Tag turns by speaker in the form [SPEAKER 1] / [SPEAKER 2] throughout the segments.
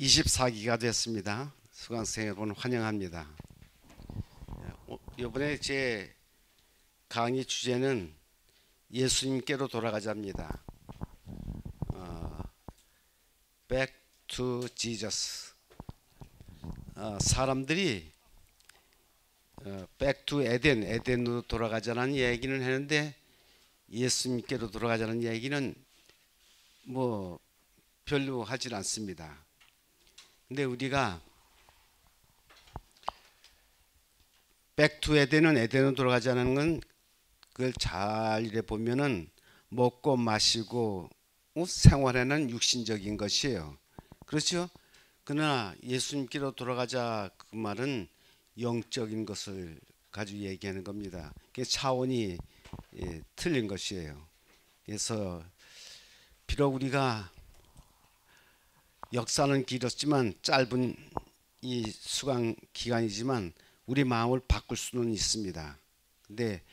[SPEAKER 1] 24기가 됐습니다. 수강생 여러분 환영합니다. 이번에 제 강의 주제는 예수님께로 돌아가자입니다. Back to Jesus. 사람들이 Back to 에덴으로 돌아가자는 얘기는 하는데 예수님께로 돌아가자는 얘기는 뭐 별로 하질 않습니다. 근데 우리가 백투 에덴으로 돌아가자는 건 그걸 잘 이래 보면은 먹고 마시고 생활하는 육신적인 것이에요. 그렇죠? 그러나 예수님께로 돌아가자 그 말은 영적인 것을 가지고 얘기하는 겁니다. 그 차원이 틀린 것이에요. 그래서 비록 우리가 역사는 길었지만 짧은 이 수강 기간이지만 우리 마음을 바꿀 수는 있습니다. 근데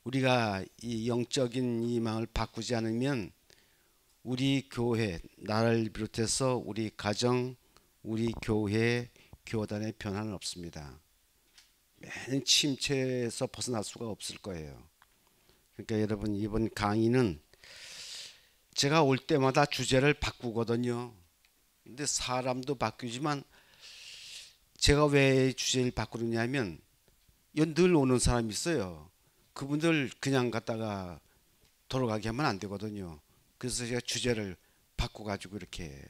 [SPEAKER 1] 우리가 이 영적인 이 마음을 바꾸지 않으면 우리 교회, 나를 비롯해서 우리 가정, 우리 교회, 교단의 변화는 없습니다. 매년 침체에서 벗어날 수가 없을 거예요. 그러니까 여러분 이번 강의는 제가 올 때마다 주제를 바꾸거든요. 근데 사람도 바뀌지만 제가 왜 주제를 바꾸느냐면 늘 오는 사람이 있어요. 그분들 그냥 갖다가 돌아가게 하면 안 되거든요. 그래서 제가 주제를 바꿔가지고 이렇게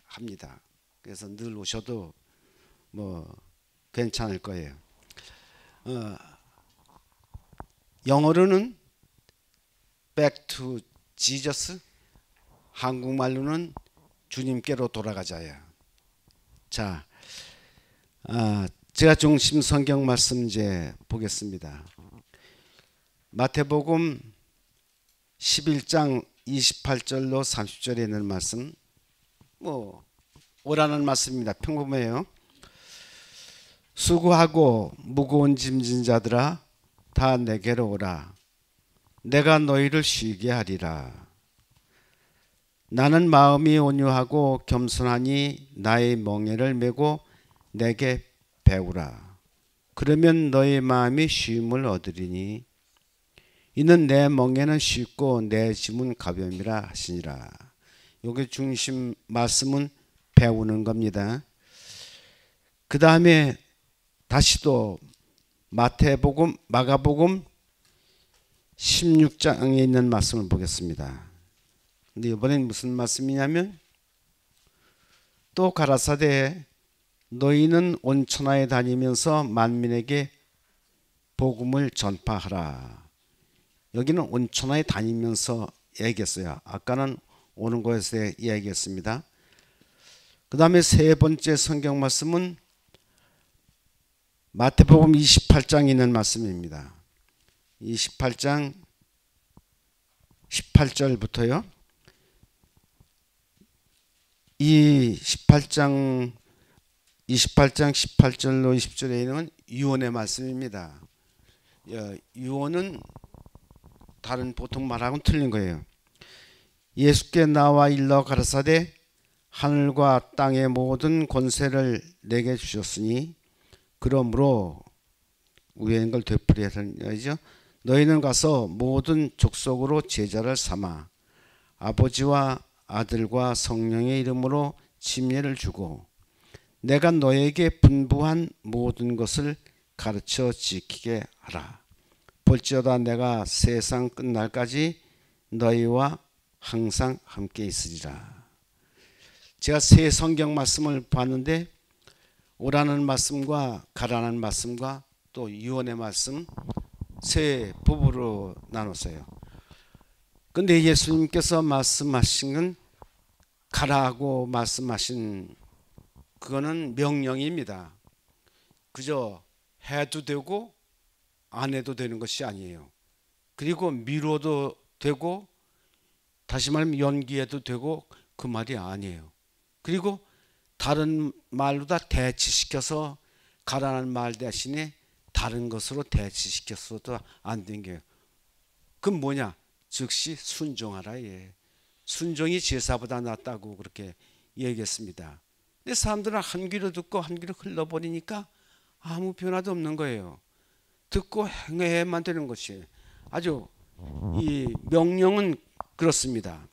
[SPEAKER 1] 합니다. 그래서 늘 오셔도 뭐 괜찮을 거예요. 영어로는 Back to Jesus, 한국말로는 주님께로 돌아가자야. 자, 제가 중심 성경 말씀 이제 보겠습니다. 마태복음 11장 28절로 30절에 있는 말씀, 뭐 오라는 말씀입니다. 평범해요. 수고하고 무거운 짐진 자들아 다 내게로 오라. 내가 너희를 쉬게 하리라. 나는 마음이 온유하고 겸손하니 나의 멍에를 메고 내게 배우라. 그러면 너의 마음이 쉼을 얻으리니 이는 내 멍에는 쉽고 내 짐은 가벼움이라 하시니라. 여기 중심 말씀은 배우는 겁니다. 그 다음에 다시 또 마가복음 16장에 있는 말씀을 보겠습니다. 근데 이번엔 무슨 말씀이냐면 또 가라사대 너희는 온 천하에 다니면서 만민에게 복음을 전파하라. 여기는 온 천하에 다니면서 얘기했어요. 아까는 오는 곳에서 얘기했습니다. 그 다음에 세 번째 성경 말씀은 마태복음 28장에 있는 말씀입니다. 28장 18절부터요. 이 28장 18절로 20절에 있는 유언의 말씀입니다. 유언은 다른 보통 말하고는 틀린 거예요. 예수께 나와 일러 가라사대 하늘과 땅의 모든 권세를 내게 주셨으니 그러므로 위에 있는 걸 되풀이해야 되죠. 너희는 가서 모든 족속으로 제자를 삼아 아버지와 아들과 성령의 이름으로 침례를 주고 내가 너에게 분부한 모든 것을 가르쳐 지키게 하라. 볼지어다 내가 세상 끝날까지 너희와 항상 함께 있으리라. 제가 세 성경 말씀을 봤는데 오라는 말씀과 가라는 말씀과 또 유언의 말씀 세 부분으로 나눴어요. 근데 예수님께서 말씀하신 건 가라고 말씀하신 그거는 명령입니다. 그저 해도 되고 안 해도 되는 것이 아니에요. 그리고 미뤄도 되고 다시 말하면 연기해도 되고 그 말이 아니에요. 그리고 다른 말로 다 대치시켜서 가라는 말 대신에 다른 것으로 대치시켰어도 안 된 게 그건 뭐냐? 즉시 순종하라. 예. 순종이 제사보다 낫다고 그렇게 얘기했습니다. 근데 사람들은 한 귀로 듣고 한 귀로 흘러버리니까 아무 변화도 없는 거예요. 듣고 행해야만 되는 것이 아주 이 명령은 그렇습니다.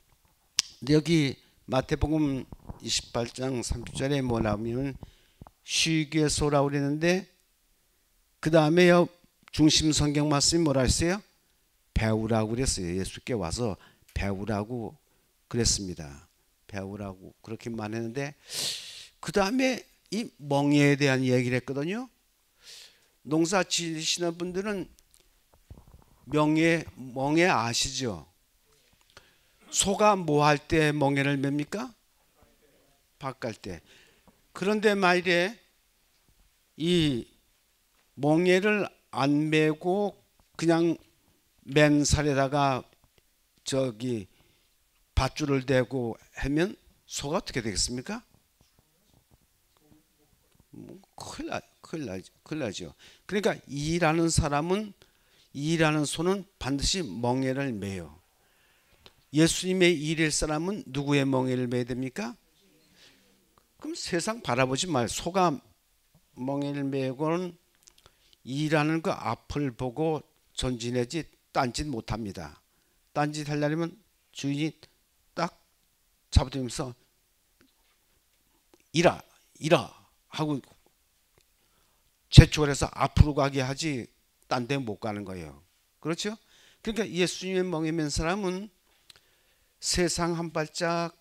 [SPEAKER 1] 근데 여기 마태복음 28장 30절에 뭐 나오면 쉬게소라고 그랬는데 그 다음에 중심 성경 말씀이 뭐라 했어요? 배우라고 그랬어요. 예수께 와서 배우라고 그랬습니다. 배우라고 그렇게 말했는데 그 다음에 이 멍에에 대한 얘기를 했거든요. 농사 지으시는 분들은 멍에 아시죠? 소가 뭐 할 때 멍에를 맵니까? 밥 갈 때. 그런데 말이래 이 멍에를 안 메고 그냥 맨살에다가 저기 밧줄을 대고 하면 소가 어떻게 되겠습니까? 큰일 나죠. 그러니까 일하는 사람은 일하는 소는 반드시 멍에를 매요. 예수님의 일일 사람은 누구의 멍에를 매야 됩니까? 그럼 세상 바라보지 말. 소가 멍에를 매고는 일하는 그 앞을 보고 전진하지 딴짓 못합니다. 딴짓 하려면 주인이 딱 잡아들면서 이라 하고 재촉을 해서 앞으로 가게 하지 딴 데 못 가는 거예요. 그렇죠? 그러니까 예수님의 멍에 맨 사람은 세상 한 발짝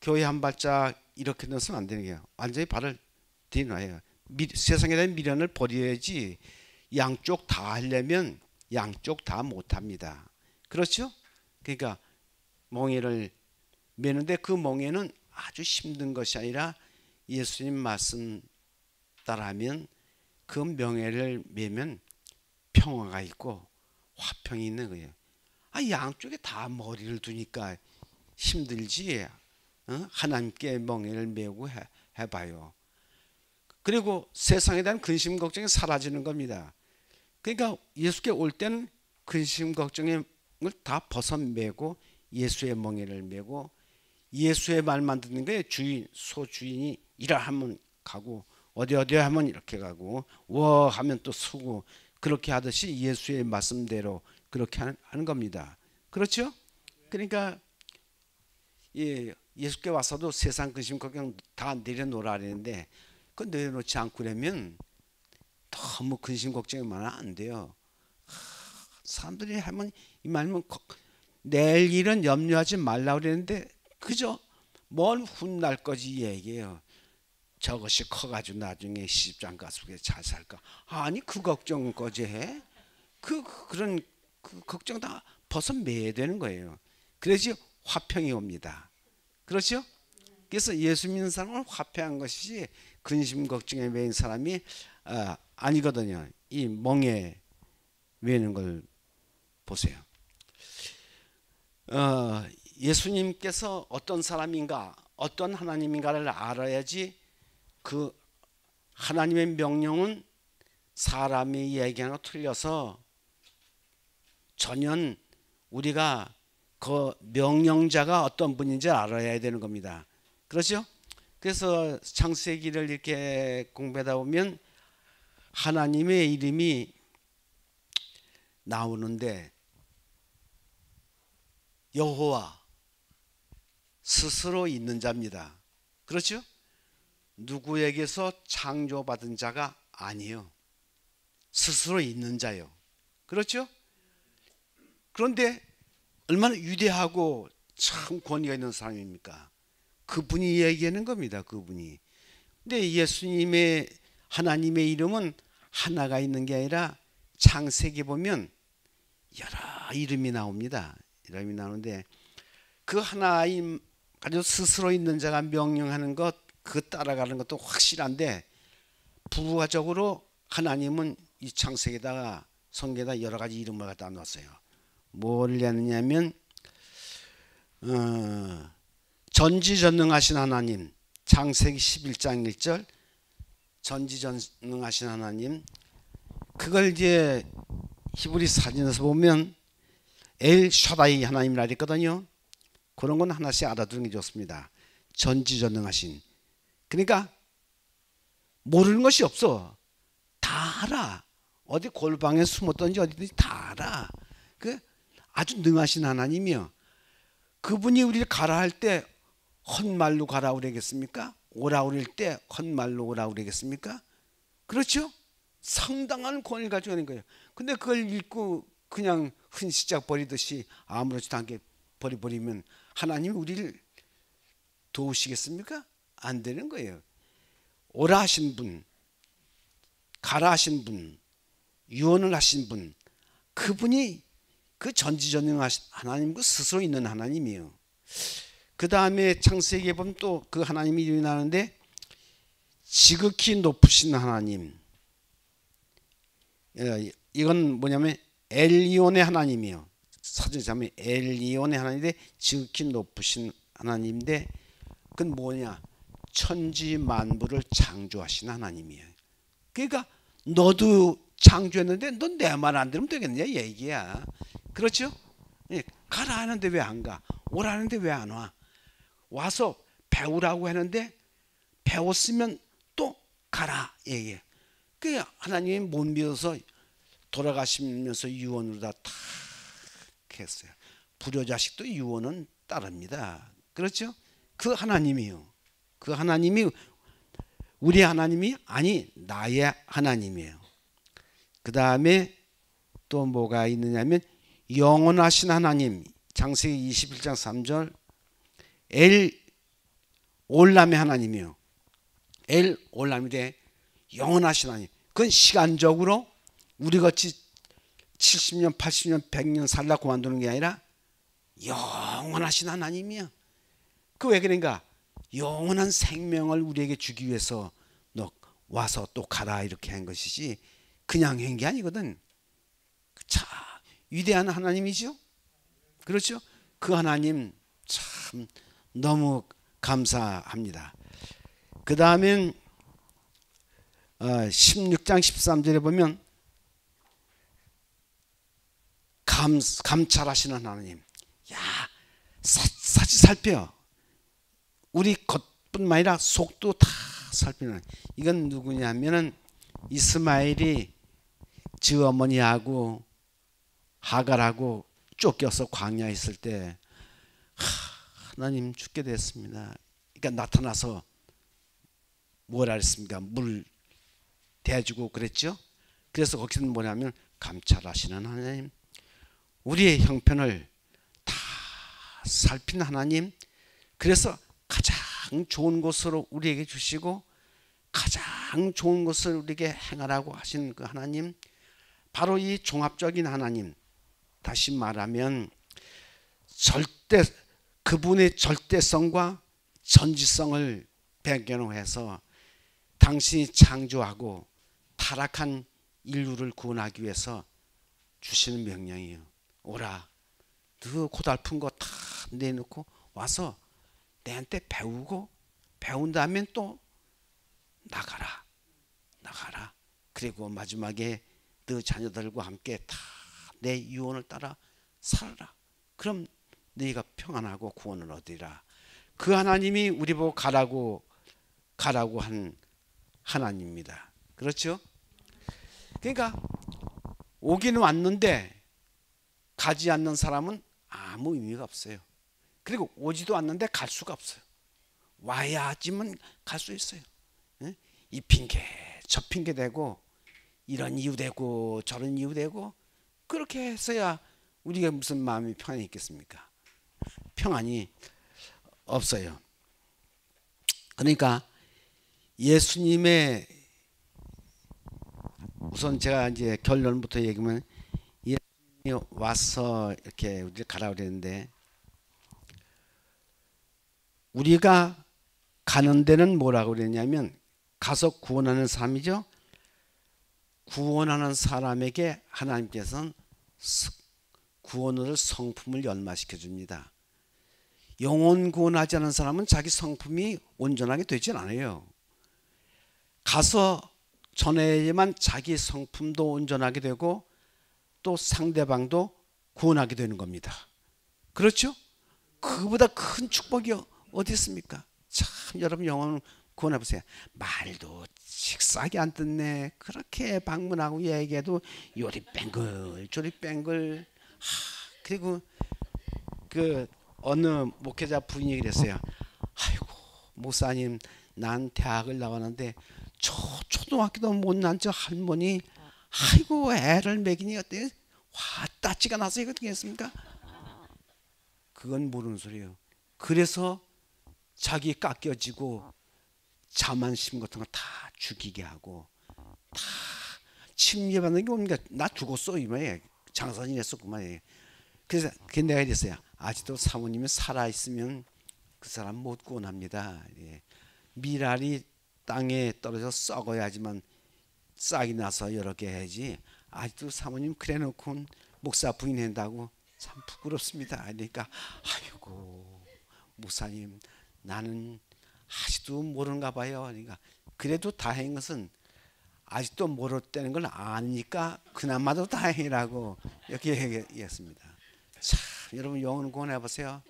[SPEAKER 1] 교회 한 발짝 이렇게 넣어서는 안 되는 거예요. 완전히 발을 뒤놔요. 세상에 대한 미련을 버려야지 양쪽 다 하려면 양쪽 다 못합니다. 그렇죠? 그러니까 멍에를 매는데 그 멍에는 아주 힘든 것이 아니라 예수님 말씀 따라하면 그 멍에를 매면 평화가 있고 화평이 있는 거예요. 양쪽에 다 머리를 두니까 힘들지. 하나님께 멍에를 메고 해봐요. 그리고 세상에 대한 근심 걱정이 사라지는 겁니다. 그러니까 예수께 올 때는 근심 걱정을 다 벗어매고 예수의 멍에를 메고 예수의 말만 듣는 거예요. 소 주인이 이라 하면 가고 어디 하면 이렇게 가고 워 하면 또 서고 그렇게 하듯이 예수의 말씀대로 그렇게 하는 겁니다. 그렇죠? 그러니까 예수께 와서도 세상 근심 걱정 다 내려놓으라 그랬는데 그 내려놓지 않고 그러면 너무 근심 걱정이 많아 안 돼요. 사람들이 하면 이 말면 내일 일은 염려하지 말라고 그랬는데 그죠? 뭘 훗날 거지 얘기해요. 저것이 커가지고 나중에 시집장가 속에 잘 살까? 아니 그 걱정 거지 해? 그런 걱정 다 벗어매야 되는 거예요. 그래야지 화평이 옵니다. 그렇죠? 그래서 예수 믿는 사람은 화평한 것이지 근심 걱정에 매인 사람이 아니거든요. 이 멍에 매는 걸 보세요. 예수님께서 어떤 사람인가 어떤 하나님인가를 알아야지 그 하나님의 명령은 사람이 얘기하는 거 틀려서 전혀 우리가 그 명령자가 어떤 분인지 알아야 되는 겁니다. 그렇죠? 그래서 창세기를 이렇게 공부하다 보면 하나님의 이름이 나오는데 여호와 스스로 있는 자입니다. 그렇죠? 누구에게서 창조받은 자가 아니에요. 스스로 있는 자요. 그렇죠? 그런데 얼마나 위대하고 참 권위가 있는 사람입니까? 그분이 얘기하는 겁니다. 그분이. 근데 예수님의 하나님의 이름은 하나가 있는 게 아니라 창세기 보면 여러 이름이 나옵니다. 이름이 나오는데 그 하나님 가지고 스스로 있는 자가 명령하는 것 그 따라가는 것도 확실한데 부가적으로 하나님은 이 창세기에다가 성경에다 여러 가지 이름을 갖다 놨어요. 뭘 했느냐면 전지전능하신 하나님 창세기 11장 1절 전지전능하신 하나님 그걸 이제 히브리 사전에서 보면 엘 샤다이 하나님이라 했거든요. 그런 건 하나씩 알아두는 게 좋습니다. 전지전능하신 그러니까 모르는 것이 없어. 다 알아. 어디 골방에 숨었든지 어디든지 다 알아. 그 아주 능하신 하나님이요. 그분이 우리를 가라 할 때 헛말로 가라 그러겠습니까? 오라 그럴 때 헛말로 오라 그러겠습니까? 그렇죠? 상당한 권위를 가지고 있는 거예요. 근데 그걸 읽고 그냥 흔시작 버리듯이 아무렇지도 않게 버리면 하나님이 우리를 도우시겠습니까? 안 되는 거예요. 오라 하신 분, 가라 하신 분, 유언을 하신 분, 그분이 그 전지전능하신 하나님, 그 스스로 있는 하나님이에요. 그 다음에 창세기에 보면 또 그 하나님이 이름이 나는데 지극히 높으신 하나님. 이건 뭐냐면 엘리온의 하나님이에요. 사전에 자면 엘리온의 하나님인데 지극히 높으신 하나님인데 그건 뭐냐? 천지 만물을 창조하신 하나님이에요. 그러니까 너도 창조했는데 넌 내 말 안 들으면 되겠냐 얘기야. 그렇죠? 가라 하는데 왜 안 가? 오라 하는데 왜 안 와? 와서 배우라고 하는데 배웠으면 또 가라 얘기해. 그 하나님이 못 믿어서 돌아가시면서 유언으로 다 했어요. 불효자식도 유언은 따릅니다. 그렇죠? 그 하나님이요. 그 하나님이 우리 하나님이 아니 나의 하나님이에요. 그 다음에 또 뭐가 있느냐면 영원하신 하나님. 창세기 21장 3절 엘 올람의 하나님이요. 엘 올람인데 영원하신 하나님. 그건 시간적으로 우리같이 70년 80년 100년 살다 그만두는 게 아니라 영원하신 하나님이야. 그 왜 그런가? 영원한 생명을 우리에게 주기 위해서 너 와서 또 가라 이렇게 한 것이지 그냥 한 게 아니거든. 참 위대한 하나님이죠. 그렇죠? 그 하나님 참 너무 감사합니다. 그 다음엔 16장 13절에 보면 감찰하시는 하나님. 야, 사지 살펴. 우리 겉뿐만 아니라 속도 다 살피는. 이건 누구냐면은 이스마엘이 지 어머니하고 하갈하고 쫓겨서 광야에 있을 때 하나님 죽게 됐습니다. 그러니까 나타나서 뭐라 그랬습니까? 물 대주고 그랬죠. 그래서 거기서는 뭐냐면 감찰하시는 하나님, 우리의 형편을 다 살피는 하나님. 그래서 가장 좋은 것으로 우리에게 주시고 가장 좋은 것을 우리에게 행하라고 하신 그 하나님, 바로 이 종합적인 하나님. 다시 말하면 그분의 절대성과 전지성을 배경으로 해서 당신이 창조하고 타락한 인류를 구원하기 위해서 주시는 명령이에요. 오라, 너 고달픈 거 다 내놓고 와서 내한테 배우고 배운 다음에 또 나가라. 그리고 마지막에 너 자녀들과 함께 다 내 유언을 따라 살아라. 그럼 너희가 평안하고 구원을 얻으리라. 그 하나님이 우리 보고 가라고 한 하나님입니다. 그렇죠? 그러니까 오기는 왔는데 가지 않는 사람은 아무 의미가 없어요. 그리고 오지도 않는데 갈 수가 없어요. 와야지만 갈 수 있어요. 이 핑계 저 핑계 대고 이런 이유 대고 저런 이유 대고 그렇게 했어야 우리가 무슨 마음이 평안이 있겠습니까? 평안이 없어요. 그러니까 예수님의 우선 제가 이제 결론부터 얘기하면 예수님이 와서 이렇게 우리를 가라 그랬는데 우리가 가는 데는 뭐라고 그랬냐면 가서 구원하는 삶이죠. 구원하는 사람에게 하나님께서는 구원을 성품을 연마시켜 줍니다. 영혼 구원하지 않은 사람은 자기 성품이 온전하게 되질 않아요. 가서 전해야만 자기 성품도 온전하게 되고 또 상대방도 구원하게 되는 겁니다. 그렇죠? 그보다 큰 축복이 어디 있습니까? 참 여러분 영혼 구원해보세요. 말도 식사하게 안 듣네. 그렇게 방문하고 얘기해도 요리 뺑글 저리 뺑글. 그리고 그 어느 목회자 부인이 그랬어요. 아이고 목사님, 난 대학을 나왔는데 초등학교도 못난 저 할머니, 아이고 애를 먹이니 어때요? 화따지가 나서 이거 되겠습니까? 그건 모르는 소리예요. 그래서 자기 깎여지고 자만심 같은 거 다 죽이게 하고 다 침례받는 게 뭡니까? 나 죽었어 이말이에요. 장사진 했었구만. 그래서 내가 이랬어요. 아직도 사모님이 살아있으면 그 사람 못 구원합니다. 미랄이 땅에 떨어져 썩어야지만 싹이 나서 여러 개 해야지. 아직도 사모님 그래 놓고 목사 부인한다고 참 부끄럽습니다. 그러니까 아이고 목사님, 나는 아직도 모르는가 봐요. 그러니까 그래도 다행인 것은 아직도 모르다는 걸 아니까 그나마도 다행이라고 이렇게 얘기했습니다. 참 여러분 영혼 구원해 보세요.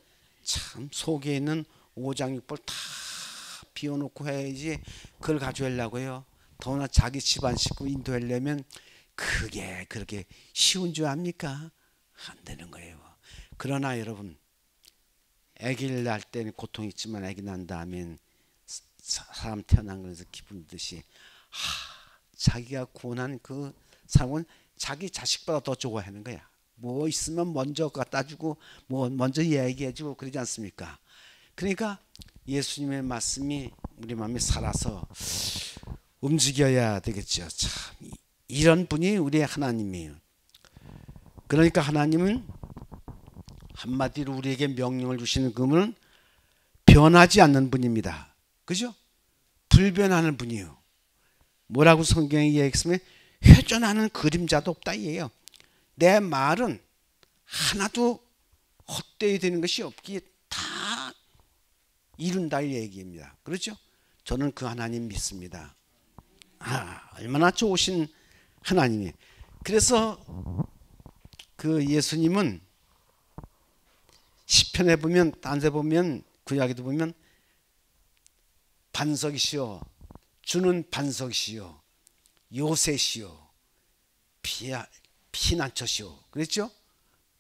[SPEAKER 1] 참 속에 있는 오장육부를 다 비워놓고 해야지 그걸 가져오려고요. 더구나 자기 집안 식구 인도하려면 그게 그렇게 쉬운 줄 압니까? 안 되는 거예요. 그러나 여러분, 아기를 낳을 때는 고통이 있지만 아기 난 다음엔 사람 태어난 거에서 기분 듯이 자기가 구원한 그 사람은 자기 자식보다 더 좋아하는 거야. 뭐 있으면 먼저 갖다 주고 뭐 먼저 얘기해 주고 그러지 않습니까? 그러니까 예수님의 말씀이 우리 마음에 살아서 움직여야 되겠죠. 참 이런 분이 우리의 하나님이에요. 그러니까 하나님은 한마디로 우리에게 명령을 주시는 그분은 변하지 않는 분입니다. 그죠? 불변하는 분이에요. 뭐라고 성경에 얘기했으면 회전하는 그림자도 없다 이에요. 내 말은 하나도 헛되이 되는 것이 없기에 다 이룬다 이 얘기입니다. 그렇죠? 저는 그 하나님 믿습니다. 얼마나 좋으신 하나님이에요. 그래서 그 예수님은 시편에 보면, 딴 데 보면, 구약에도 보면 반석이시오, 주는 반석이시오, 요새시오, 피난처시오. 그랬죠?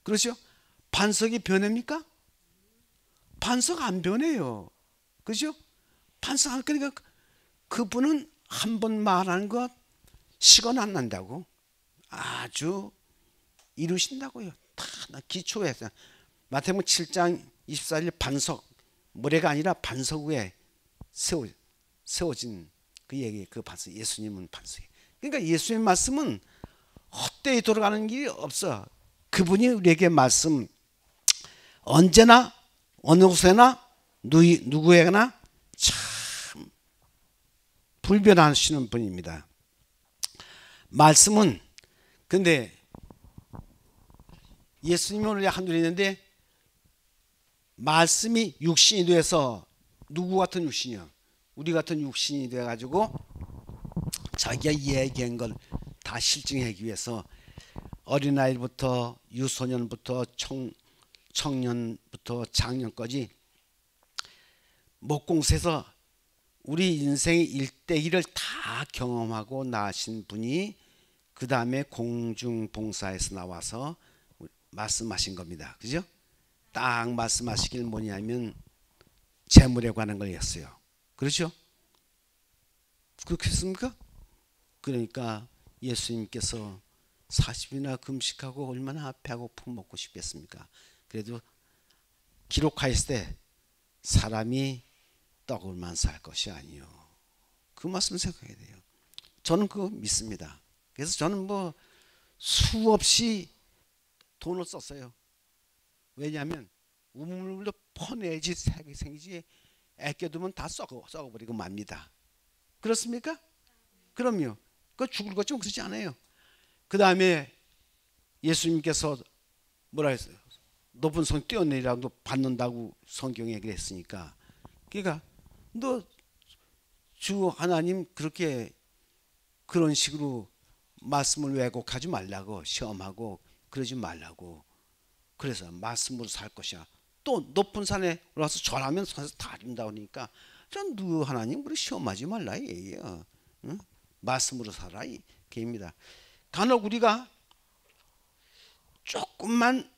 [SPEAKER 1] 그렇죠? 반석이 변합니까? 반석 안 변해요. 그죠? 반석, 그러니까 그분은 한 번 말하는 것 시간 안 난다고 아주 이루신다고요. 다 기초에서 마태복음 7장 24일 반석, 모래가 아니라 반석 위에 세워진 그 얘기, 그 반석, 예수님은 반석이. 그러니까 예수님의 말씀은 헛되이 돌아가는 길이 없어. 그분이 우리에게 말씀 언제나 어느 곳에나 누구에게나 참 불변하시는 분입니다. 말씀은 근데 예수님은 원래 하늘에 있는데 말씀이 육신이 돼서 누구 같은 육신이요? 우리 같은 육신이 돼가지고 자기가 얘기한 걸 다 실증하기 위해서 어린아이부터 유소년부터 청년부터 장년까지 목공새에서 우리 인생의 일대기를 다 경험하고 나신 분이 그 다음에 공중봉사에서 나와서 말씀하신 겁니다. 그죠? 딱 말씀하시길 뭐냐면 재물에 관한 걸 했어요. 그렇죠? 그렇겠습니까? 그러니까 예수님께서 40일이나 금식하고 얼마나 배고프고 먹고 싶겠습니까? 그래도 기록하였을 때 사람이 떡을만 살 것이 아니요. 그 말씀 생각해야 돼요. 저는 그거 믿습니다. 그래서 저는 뭐 수없이 돈을 썼어요. 왜냐하면 우물물도 퍼내지 생기지 아껴두면 다 썩어버리고 맙니다. 그렇습니까? 그럼요. 그거 죽을 것 좀 그러지 않아요. 그 다음에 예수님께서 뭐라 했어요? 높은 성 뛰어내리라고 받는다고 성경에 그랬으니까, 그러니까 너 주 하나님 그렇게 그런 식으로 말씀을 왜곡하지 말라고, 시험하고 그러지 말라고. 그래서 말씀으로 살 것이야. 또 높은 산에 올라서 절하면 산에서 다 준다 그러니까 너 하나님 우리 시험하지 말라 얘기야. 응? 말씀으로 살아 이 개입니다. 간혹 우리가 조금만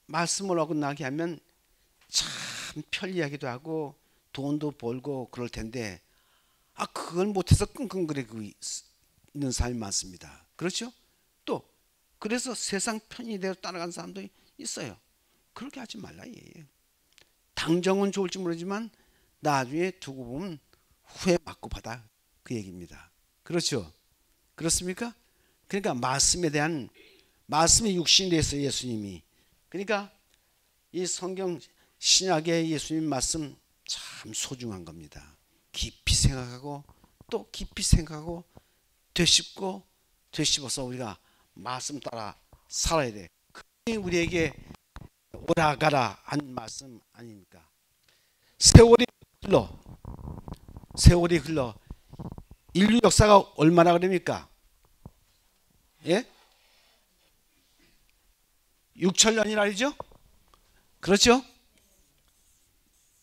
[SPEAKER 1] 말씀을 어긋나게 하면 참 편리하기도 하고 돈도 벌고 그럴 텐데 그걸 못해서 끙끙거리고 있는 사람이 많습니다. 그렇죠? 또 그래서 세상 편의대로 따라가는 사람도 있어요. 그렇게 하지 말라 얘기예요. 당정은 좋을지 모르지만 나중에 두고 보면 후회 맞고 받아 그 얘기입니다. 그렇죠? 그렇습니까? 그러니까 말씀에 대한 말씀의 육신이 돼서 예수님이 그러니까 이 성경 신약의 예수님 말씀 참 소중한 겁니다. 깊이 생각하고 또 깊이 생각하고 되씹어서 우리가 말씀 따라 살아야 돼. 그게 우리에게 오라가라 한 말씀 아닙니까? 세월이 흘러 인류 역사가 얼마나 그럽니까? 예? 6천년이라 하죠? 그렇죠?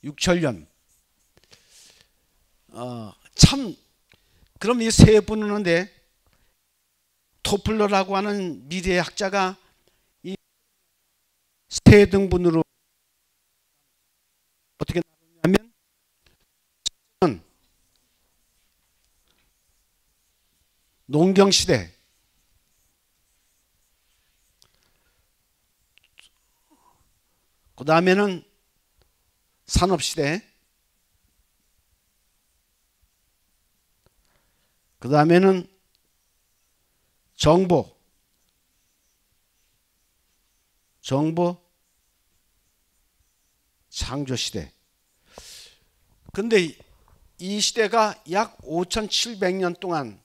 [SPEAKER 1] 6천년. 참 그럼 이 세 분은데 토플러라고 하는 미래학자가 이 세 등분으로 어떻게 나누냐면 농경시대, 그 다음에는 산업시대, 그 다음에는 정보 창조시대. 근데 이 시대가 약 5,700년 동안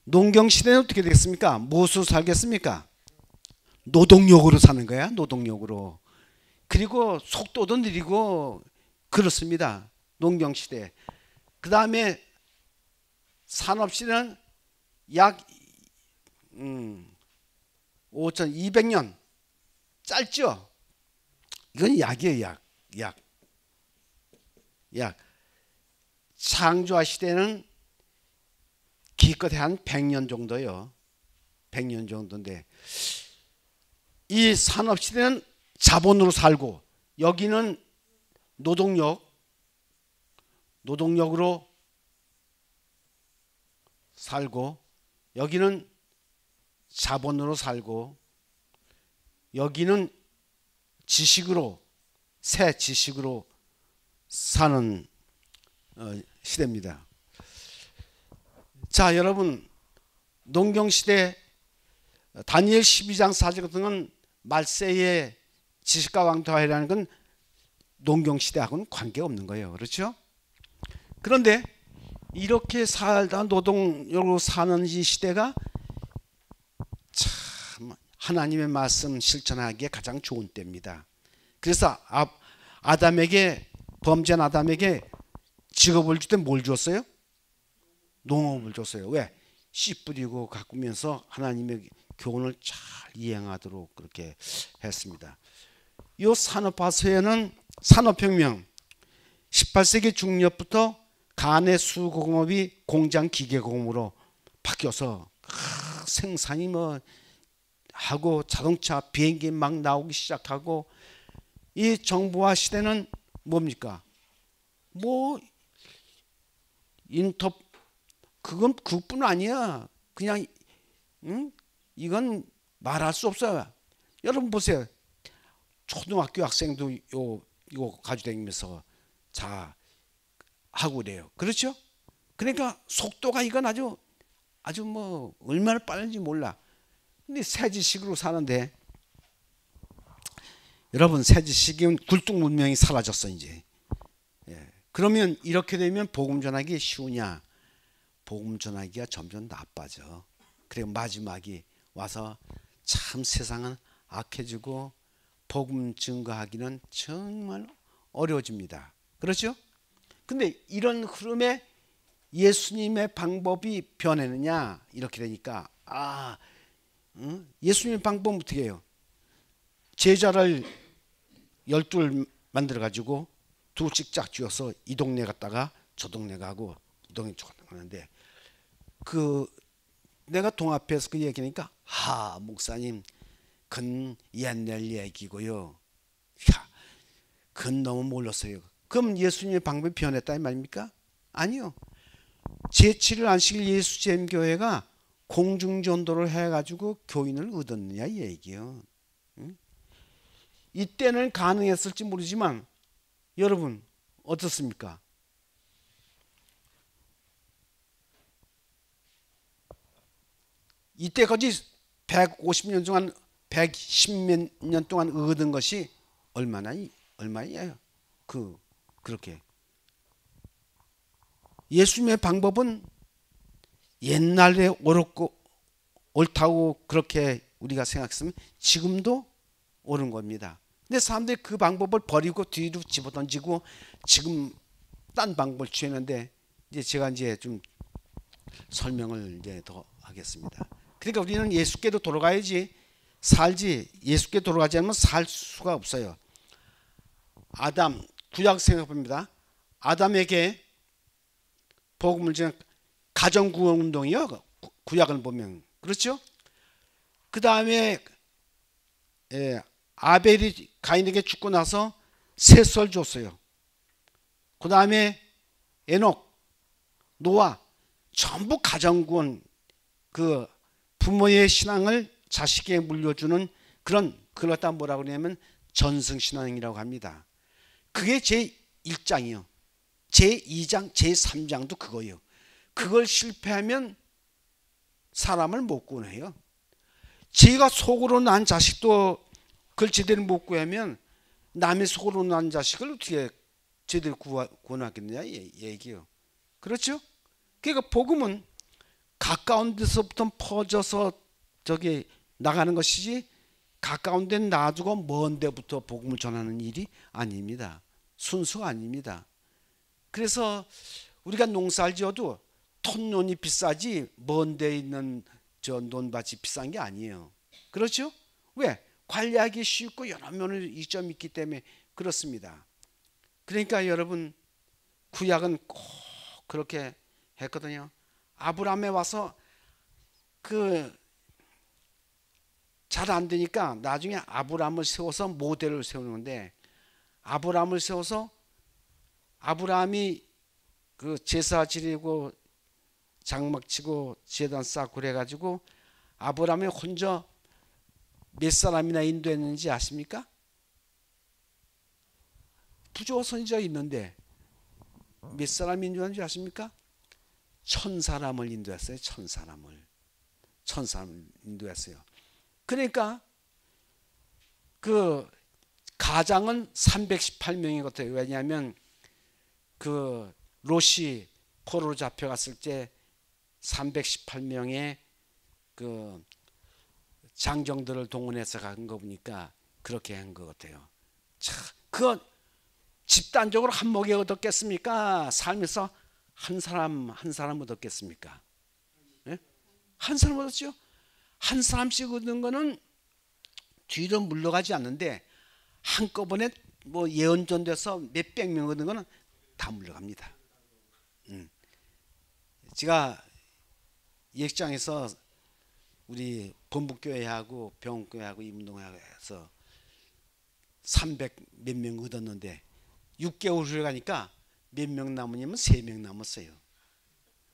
[SPEAKER 1] 농경시대는 어떻게 되겠습니까? 무엇으로 살겠습니까? 노동력으로 사는 거야. 노동력으로. 그리고 속도도 느리고 그렇습니다. 농경시대. 그 다음에 산업시대는 약 5,200년. 짧죠? 이건 약이에요. 약. 창조화 시대는 기껏해 한 100년 정도요. 100년 정도인데 이 산업시대는 자본으로 살고 여기는 노동력으로 살고 여기는 자본으로 살고 여기는 새 지식으로 사는 시대입니다. 자, 여러분 농경시대 다니엘 12장 4절 같은 건 말세의 지식과 왕통하리라는 건 농경시대하고는 관계없는 거예요. 그렇죠? 그런데 이렇게 살다 노동력으로 사는 이 시대가 참 하나님의 말씀 실천하기에 가장 좋은 때입니다. 그래서 범죄한 아담에게 직업을 줄 때 뭘 줬어요? 농업을 줬어요. 왜? 씨 뿌리고 가꾸면서 하나님의 교훈을 잘 이행하도록 그렇게 했습니다. 이 산업화서에는 산업혁명 18세기 중엽부터 간의 수공업이 공장 기계공업으로 바뀌어서 생산이 하고 자동차 비행기 막 나오기 시작하고 이 정보화 시대는 뭡니까? 그건 그뿐 아니야. 그냥 이건 말할 수 없어요. 여러분 보세요. 초등학교 학생도 이거 가지고 다니면서 자 하고 그래요. 그렇죠? 그러니까 속도가 이건 아주 얼마나 빠른지 몰라. 근데 새 지식으로 사는데 여러분 새 지식은 굴뚝 문명이 사라졌어 이제. 그러면 이렇게 되면 복음 전하기 쉬우냐? 복음 전하기가 점점 나빠져. 그리고 마지막이 와서 참 세상은 악해지고 복음 증거하기는 정말 어려워집니다. 그렇죠? 근데 이런 흐름에 예수님의 방법이 변했느냐 이렇게 되니까 예수님의 방법은 어떻게 해요? 제자를 12를 만들어 가지고 둘씩 짝 쥐어서 이 동네 갔다가 저 동네 가고 이 동네 저 동네 가는데 그 내가 동앞에서 그 얘기하니까 목사님 그건 옛날 얘기고요. 야, 그건 너무 몰랐어요. 그럼 예수님의 방법이 변했다 이 말입니까? 아니요. 제7일 안식일 예수제임교회가 공중전도를 해가지고 교인을 얻었느냐 이 얘기요. 응? 이때는 가능했을지 모르지만 여러분 어떻습니까? 이때까지 150년 동안 110몇 년 동안 얻은 것이 얼마예요? 그렇게 예수님의 방법은 옛날에 옳다고 그렇게 우리가 생각했으면 지금도 옳은 겁니다. 근데 사람들이 그 방법을 버리고 뒤로 집어던지고 지금 딴 방법을 취했는데 이제 제가 이제 좀 설명을 이제 더 하겠습니다. 그러니까 우리는 예수께로 돌아가야지 살지, 예수께 돌아가지 않으면 살 수가 없어요. 아담, 구약 생각합니다. 아담에게 복음을 주는 가정구원운동이요. 구약을 보면 그렇죠. 그 다음에 아벨이 가인에게 죽고 나서 셋을 줬어요. 그 다음에 에녹, 노아 전부 가정구원, 그 부모의 신앙을 자식에게 물려주는 그걸 갖다 뭐라고 그러냐면 전승신앙이라고 합니다. 그게 제1장이요. 제2장, 제3장도 그거예요. 그걸 실패하면 사람을 못 구원해요. 제가 속으로 난 자식도 그걸 제대로 못 구하면 남의 속으로 난 자식을 어떻게 제대로 구원하겠느냐 얘기요. 그렇죠? 그러니까 복음은 가까운 데서부터 퍼져서 저기 나가는 것이지 가까운 데는 놔두고 먼 데부터 복음을 전하는 일이 아닙니다. 순서가 아닙니다. 그래서 우리가 농사를 지어도 톤론이 비싸지 먼 데 있는 저 논밭이 비싼 게 아니에요. 그렇죠? 왜? 관리하기 쉽고 여러 면의 이점이 있기 때문에 그렇습니다. 그러니까 여러분 구약은 꼭 그렇게 했거든요. 아브라함에 와서 잘 안 되니까 나중에 아브라함을 세워서 모델을 세우는데 아브라함을 세워서 아브라함이 그 제사 지내고 장막 치고 제단 쌓고 그래가지고 아브라함이 혼자 몇 사람이나 인도했는지 아십니까? 부조 선지자 있는데 몇 사람 인도했는지 아십니까? 1000사람을 인도했어요. 1000사람을 인도했어요. 그러니까 그 가장은 318명이 같아요. 왜냐하면 그 롯이 포로로 잡혀갔을 때 318명의 그 장정들을 동원해서 간 거 보니까 그렇게 한 것 같아요. 자, 그건 집단적으로 한 목에 얻었겠습니까? 살면서 한 사람 얻었겠습니까? 네? 한 사람 얻었죠. 한 사람씩 얻는 거는 뒤로 물러가지 않는데 한꺼번에 뭐 예언전돼서 몇백 명 얻는 거는 다 물러갑니다. 제가 예식장에서 우리 본부교회하고 병원교회하고 임동하고 해서 300 몇 명 얻었는데 6개월 후에 가니까 몇 명 남으냐면 3명 남았어요.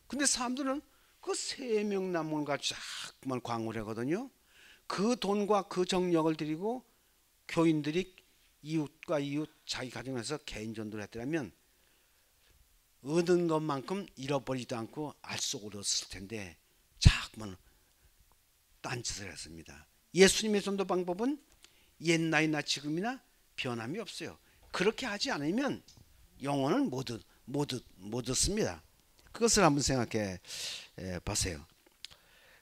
[SPEAKER 1] 근데 사람들은 그 3명 남은 거 자꾸만 광고를 하거든요. 그 돈과 그 정력을 들이고 교인들이 이웃과 이웃 자기 가정에서 개인전도를 했더라면 얻은 것만큼 잃어버리지도 않고 알속으로 얻었을 텐데 자꾸만 딴짓을 했습니다. 예수님의 전도 방법은 옛날이나 지금이나 변함이 없어요. 그렇게 하지 않으면 영혼을 못 얻습니다. 그것을 한번 생각해 보세요.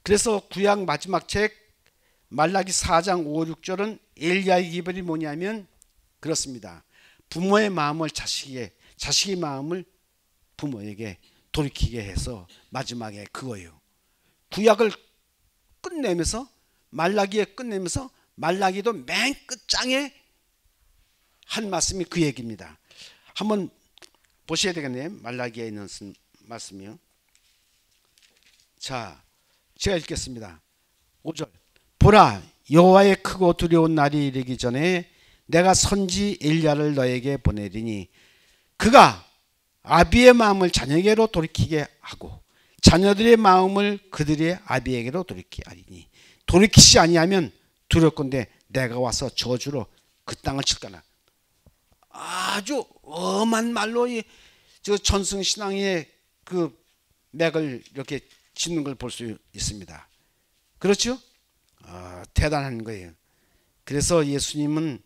[SPEAKER 1] 그래서 구약 마지막 책 말라기 4장 5, 6절은 엘리야의 기별이 뭐냐면 그렇습니다. 부모의 마음을 자식의 마음을 부모에게 돌이키게 해서 마지막에 그거예요. 구약을 끝내면서 말라기에 끝내면서 말라기도 맨 끝장에 한 말씀이 그 얘기입니다. 한번 보셔야 되겠네요. 말라기에 있는 말씀이요. 자, 제가 읽겠습니다. 5절. 보라, 여호와의 크고 두려운 날이 이르기 전에 내가 선지 엘리야를 너에게 보내리니 그가 아비의 마음을 자녀에게로 돌이키게 하고 자녀들의 마음을 그들의 아비에게로 돌이키게 하리니 돌이키지 아니하면 두렵건대 내가 와서 저주로 그 땅을 칠까나. 아주 엄한 말로 저 전승신앙의 그 맥을 이렇게 짚는 걸 볼 수 있습니다. 그렇죠? 대단한 거예요. 그래서 예수님은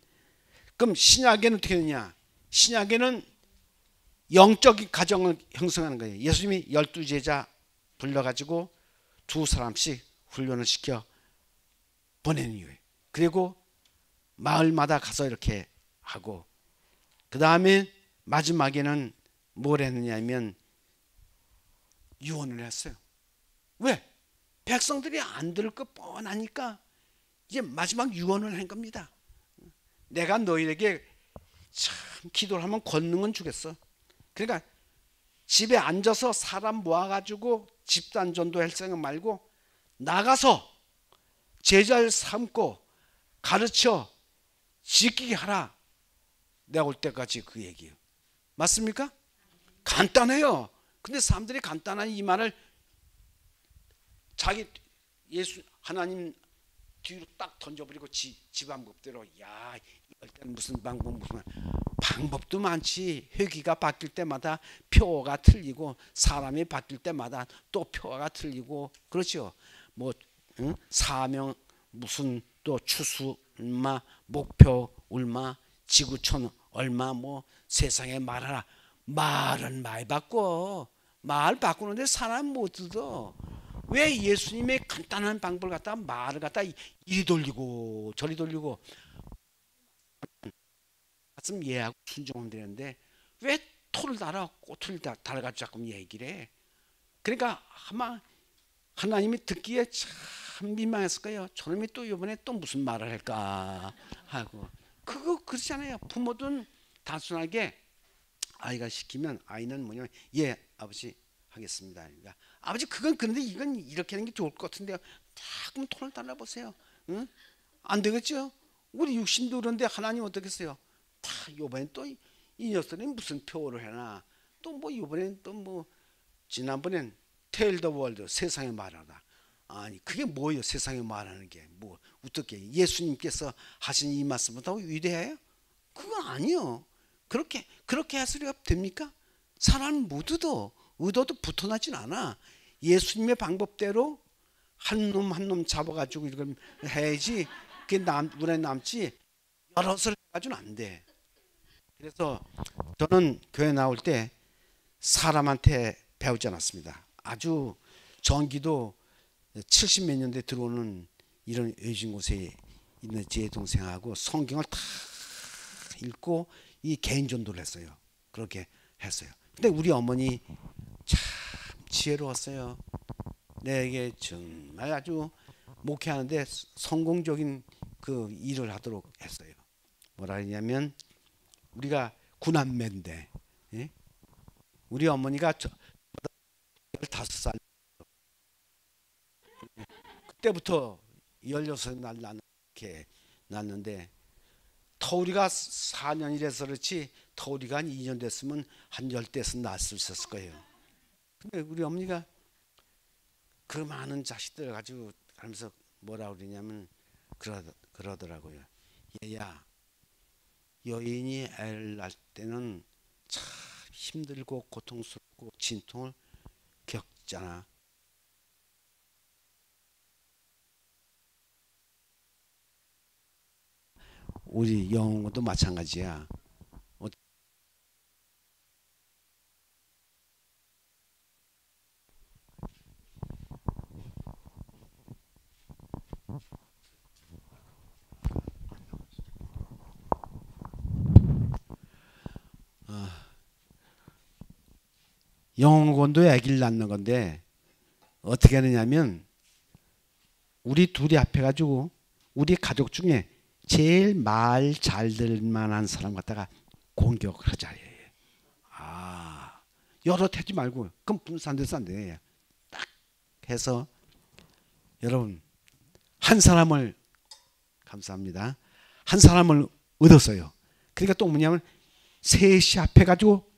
[SPEAKER 1] 그럼 신약에는 어떻게 되냐? 신약에는 영적인 가정을 형성하는 거예요. 예수님이 12제자 불러가지고 2사람씩 훈련을 시켜 보내는 이유예요. 그리고 마을마다 가서 이렇게 하고 그 다음에 마지막에는 뭘 했느냐면 유언을 했어요. 왜? 백성들이 안 들을 거 뻔하니까 이제 마지막 유언을 한 겁니다. 내가 너희에게 참 기도를 하면 권능은 주겠어. 그러니까 집에 앉아서 사람 모아가지고 집단 전도할 생각 말고 나가서 제자를 삼고 가르쳐 지키게 하라. 내가 올 때까지 그 얘기예요. 맞습니까? 간단해요. 근데 사람들이 간단한 이 말을 자기 예수 하나님 뒤로 딱 던져버리고 지 방법대로 야 이럴 때는 무슨 방법도 많지. 회기가 바뀔 때마다 표어가 틀리고 사람이 바뀔 때마다 또 표어가 틀리고 그렇죠. 뭐 사명 무슨 또 추수 얼마 목표 얼마 지구촌 얼마 뭐 세상에 말하라. 말은 많이 바꿔. 말 바꾸는데 사람 못 듣어. 왜 예수님의 간단한 방법을 갖다가 말을 갖다 이리 돌리고 저리 돌리고 말씀 이해하고 순종하면 되는데 왜 토를 달아 꽃을 달아가지고 자꾸 얘기를 해. 그러니까 아마 하나님이 듣기에 참 민망했을 거예요. 저놈이 또 이번에 또 무슨 말을 할까 하고. 그거 그렇잖아요. 부모든 단순하게 아이가 시키면 아이는 뭐냐면 예 아버지 하겠습니다. 그러니까 아버지 그건 그런데 이건 이렇게 하는 게 좋을 것 같은데요. 자꾸 톤을 달라보세요. 응? 안 되겠죠? 우리 육신도 그런데 하나님 어떻겠어요? 다 이번엔 또 이 녀석이 무슨 표를 해나 또 뭐 이번엔 또 뭐 지난번엔 Tell the world 세상에 말하다. 아니 그게 뭐예요? 세상에 말하는 게 뭐 어떻게 예수님께서 하신 이 말씀보다 위대해요? 그건 아니요. 그렇게 해서리가 됩니까? 사람 모두도 의도도 붙어나진 않아. 예수님의 방법대로 한 놈 한 놈 잡아가지고 이걸 해야지 그게 눈에 남지 여럿을 해가지고는 안 돼. 그래서 저는 교회 나올 때 사람한테 배우지 않았습니다. 아주 전기도 70 몇 년대 들어오는 이런 외진 곳에 있는 제 동생하고 성경을 다 읽고 이 개인 전도를 했어요. 그렇게 했어요. 근데 우리 어머니 참 지혜로웠어요. 내게 정말 아주 목회하는데 성공적인 그 일을 하도록 했어요. 뭐라 했냐면 우리가 구남매인데 예? 우리 어머니가 15살 그때부터 16살 이렇게 낳는데 터울이가 4년이라서 그렇지 터울이가 한 2년 됐으면 한 10대에서 낳을 수 있었을 거예요. 근데 우리 어머니가 그 많은 자식들 가지고 하면서 뭐라 그러냐면 그러더라고요. 얘야 여인이 애를 낳을 때는 참 힘들고 고통스럽고 진통을 겪잖아. 우리 영혼도 마찬가지야. 영혼도 아기를 낳는 건데 어떻게 하느냐면 우리 둘이 합해 가지고 우리 가족 중에 제일 말 잘 들을 만한 사람 갖다가 공격을 하자. 여러 하지 말고 그럼 분산돼서 안 돼. 딱 해서 여러분 한 사람을 감사합니다. 한 사람을 얻었어요. 그러니까 또 뭐냐면 셋이 합해가지고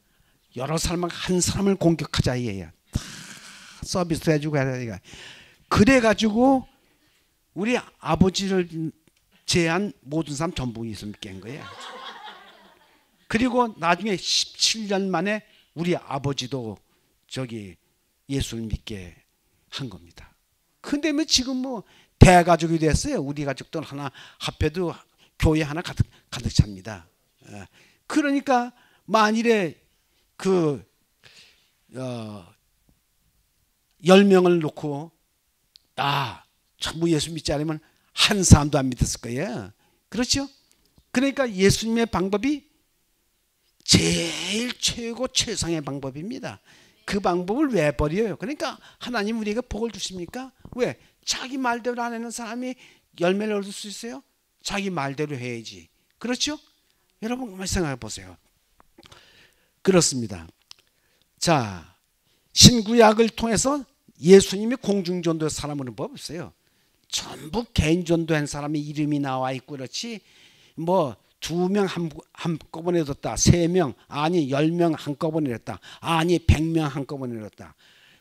[SPEAKER 1] 여러 사람 한 사람을 공격하자 이에요. 다 서비스 해주고 해야 그래가지고 우리 아버지를 제한 모든 사람 전부 예수 믿게 한 거예요. 그리고 나중에 17년 만에 우리 아버지도 저기 예수를 믿게 한 겁니다. 근데 뭐 지금 뭐 대가족이 됐어요. 우리 가족들 하나 합해도 교회 하나 가득 찹니다. 그러니까 만일에 그 10명을 놓고 전부 예수 믿지 않으면 한 사람도 안 믿었을 거예요. 그렇죠? 그러니까 예수님의 방법이 제일 최고 최상의 방법입니다. 그 방법을 왜 버려요? 그러니까 하나님 우리에게 복을 주십니까? 왜? 자기 말대로 안 하는 사람이 열매를 얻을 수 있어요? 자기 말대로 해야지. 그렇죠? 여러분 한번 생각해 보세요. 그렇습니다. 자, 신구약을 통해서 예수님이 공중전도의 사람으로 법 없어요. 전부 개인 전도한 사람의 이름이 나와 있고 그렇지 뭐 2명 한꺼번에 얻었다. 3명 아니 10명 한꺼번에 얻었다. 아니 100명 한꺼번에 얻었다.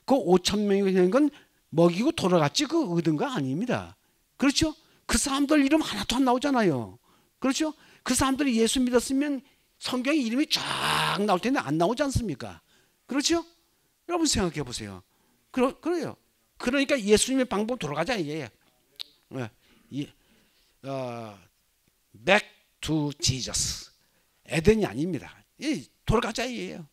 [SPEAKER 1] 그 5,000명이 되는 건 먹이고 돌아갔지 그 얻은 거 아닙니다. 그렇죠? 그 사람들 이름 하나도 안 나오잖아요. 그렇죠? 그 사람들이 예수 믿었으면 성경에 이름이 쫙 나올 텐데 안 나오지 않습니까? 그렇죠? 여러분 생각해 보세요. 그래요. 그러니까 예수님의 방법 돌아가자 이게. Back to Jesus. 에덴이 아닙니다. 돌아가자 이에요.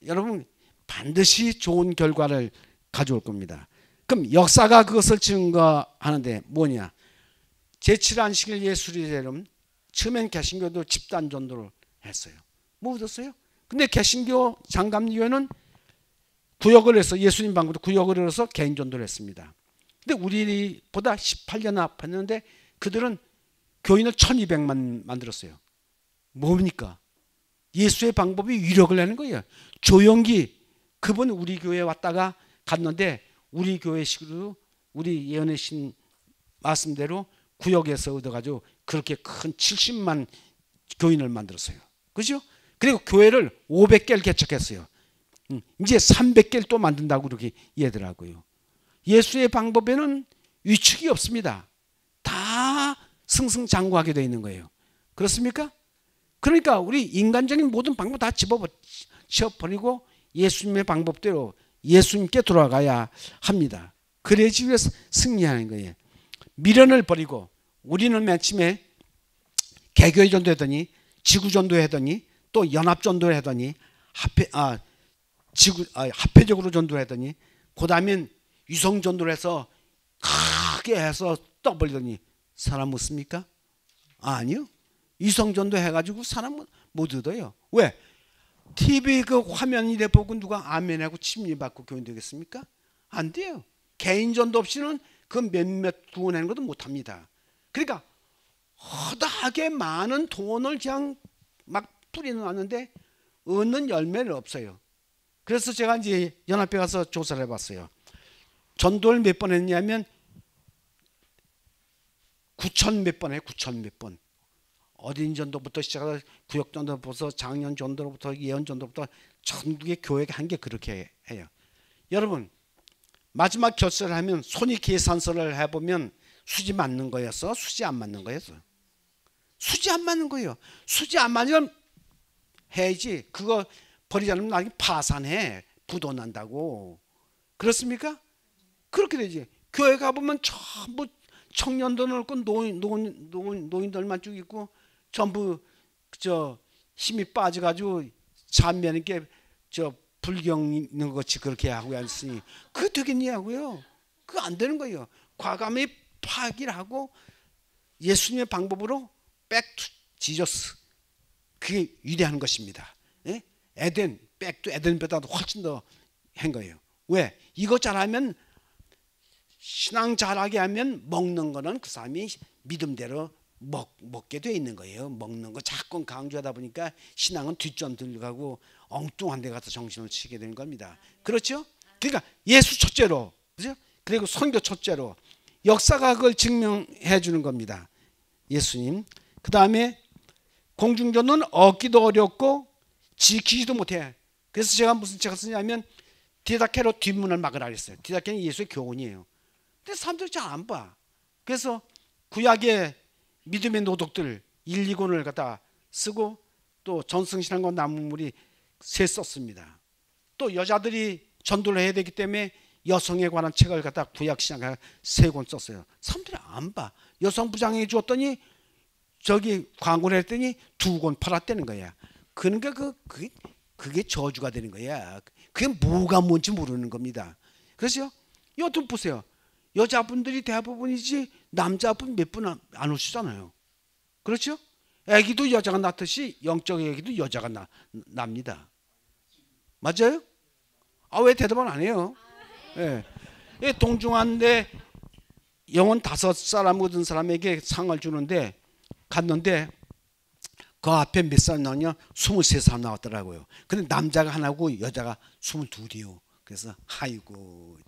[SPEAKER 1] 여러분 반드시 좋은 결과를 가져올 겁니다. 그럼 역사가 그것을 증거하는데 뭐냐? 제7안식일 예수리대름 처음엔 개신교도 집단 전도를 했어요. 뭐 얻었어요? 근데 개신교 장감교회는 구역을 해서 예수님 방법도 구역을 해서 개인 전도를 했습니다. 근데 우리보다 18년 앞했는데 그들은 교인을 1200만 만들었어요. 뭡니까? 예수의 방법이 위력을 내는 거예요. 조영기 그분 우리 교회에 왔다가 갔는데 우리 교회식으로 우리 예언의 신 말씀대로 구역에서 얻어가지고 그렇게 큰 70만 교인을 만들었어요. 그죠? 그리고 교회를 500개를 개척했어요. 이제 300개를 또 만든다고 그렇게 얘기하더라고요. 예수의 방법에는 위축이 없습니다. 다 승승장구하게 되어 있는 거예요. 그렇습니까? 그러니까 우리 인간적인 모든 방법 다 집어버리고 예수님의 방법대로 예수님께 돌아가야 합니다. 그래야지 위해서 승리하는 거예요. 미련을 버리고 우리는 맨 처음에 개교회 전도하더니 지구전도 하더니 또 연합전도를 하더니 합회적으로 전도를 하더니 그 다음엔 위성전도를 해서 크게 해서 떠버리더니 사람 묻습니까? 아니요. 위성전도 해가지고 사람 못 얻어요. 왜? TV 그 화면 이래 보고 누가 아멘하고 침례받고 교인되겠습니까? 안 돼요. 개인전도 없이는 그 몇몇 구원하는 것도 못합니다. 그러니까 허다하게 많은 돈을 그냥 막 뿌려놨는데 얻는 열매는 없어요. 그래서 제가 이제 연합회 가서 조사를 해봤어요. 전도를 몇 번 했냐면 9,000 몇 번 해요. 9,000 몇 번. 어린 전도부터 시작해서 구역 전도부터 장년 전도부터 예언 전도부터 전국의 교회가 한 게 그렇게 해요. 여러분 마지막 결선을 하면 손익 계산서를 해보면 수지 맞는 거였어? 수지 안 맞는 거였어? 수지 안 맞는 거예요. 수지 안 맞으면 해야지. 그거 버리지 않으면 나중에 파산해. 부도 난다고. 그렇습니까? 그렇게 되지. 교회 가보면 전부 청년도 넓고 노인들만 쭉 있고 전부 힘이 빠져가지고 잠매는 게 불경 있는 것 같이 그렇게 하고 앉으니 그게 되겠냐고요. 그거 안 되는 거예요. 과감히 파기를 고 예수님의 방법으로 백투 지저스 그게 위대한 것입니다. 예? 에덴 백투 에덴보다도 훨씬 더 한 거예요. 왜? 이거 잘하면 신앙 잘하게 하면 먹는 거는 그 사람이 믿음대로 먹게 돼 있는 거예요. 먹는 거 자꾸 강조하다 보니까 신앙은 뒷전 들어가고 엉뚱한 데 가서 정신을 치게 되는 겁니다. 그렇죠? 그러니까 예수 첫째로, 그죠? 그리고 선교 첫째로 역사가 그걸 증명해 주는 겁니다. 예수님. 그 다음에 공중전은 얻기도 어렵고 지키지도 못해. 그래서 제가 무슨 책을 쓰냐면 디다케로 뒷문을 막으라 그랬어요. 디다케는 예수의 교훈이에요. 근데 사람들이 잘 안 봐. 그래서 구약의 믿음의 노독들 1, 2권을 갖다 쓰고 또 전승신앙과 나무물이 세 썼습니다. 또 여자들이 전도를 해야 되기 때문에 여성에 관한 책을 갖다 구약신앙가 3권 썼어요. 사람들이 안 봐. 여성 부장에게 주었더니 저기 광고를 했더니 2권 팔았다는 거야. 그러니까 그게 저주가 되는 거야. 그게 뭐가 뭔지 모르는 겁니다. 그래서 여튼 보세요. 여자분들이 대부분이지 남자분 몇 분 안 오시잖아요. 그렇죠? 아기도 여자가 낳듯이 영적 아기도 여자가 납니다. 맞아요? 아, 왜 대답을 안 해요? 예. 동중한데 영혼 5사람 얻은 사람에게 상을 주는데 갔는데 그 앞에 몇 사람 나오냐? 23사람 나왔더라고요. 근데 남자가 하나고 여자가 22이요. 그래서 아이고,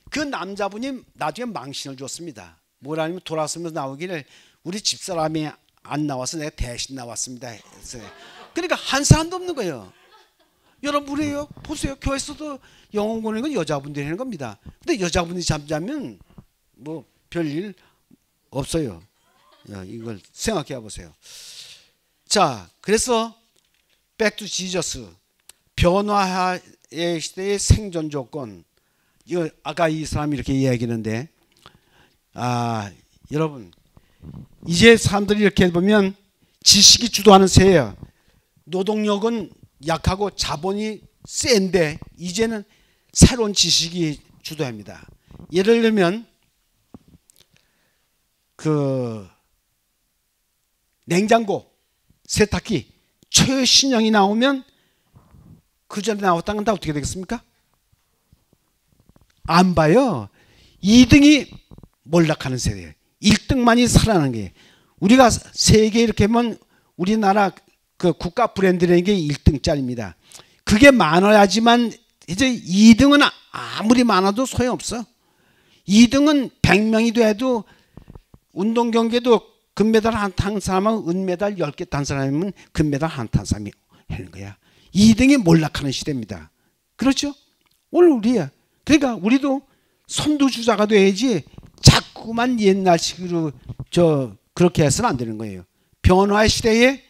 [SPEAKER 1] 그 남자분이 나중에 망신을 줬습니다. 뭐라냐면 돌아서면서 나오기를 우리 집사람이 안 나와서 내가 대신 나왔습니다. 그러니까 한 사람도 없는 거예요. 여러분 그래요? 보세요. 교회에서도 영혼 보내는 건 여자분들이 하는 겁니다. 근데 여자분들이 잠자면 뭐 별일 없어요. 이걸 생각해 보세요. 자, 그래서 백투 지저스 변화의 시대의 생존 조건. 이거 아까 이 사람이 이렇게 이야기하는데, 여러분 이제 사람들이 이렇게 보면 지식이 주도하는 세예요. 노동력은 약하고 자본이 센데 이제는 새로운 지식이 주도합니다. 예를 들면 그 냉장고, 세탁기 최신형이 나오면 그 전에 나왔던 건 다 어떻게 되겠습니까? 안 봐요. 2등이 몰락하는 세대예요. 1등만이 살아나는 게. 우리가 세계 이렇게 하면 우리나라 그 국가 브랜드라는 게 1등짜리입니다. 그게 많아야지만 이제 2등은 아무리 많아도 소용없어. 2등은 100명이 돼도 운동 경기에도 금메달 한 탄 사람은 은메달 10개 탄 사람이면 금메달 한 탄 사람이 하는 거야. 2등이 몰락하는 시대입니다. 그렇죠? 오늘 우리야. 그러니까 우리도 선두주자가 돼야지 자꾸만 옛날식으로 그렇게 해서는 안 되는 거예요. 변화의 시대에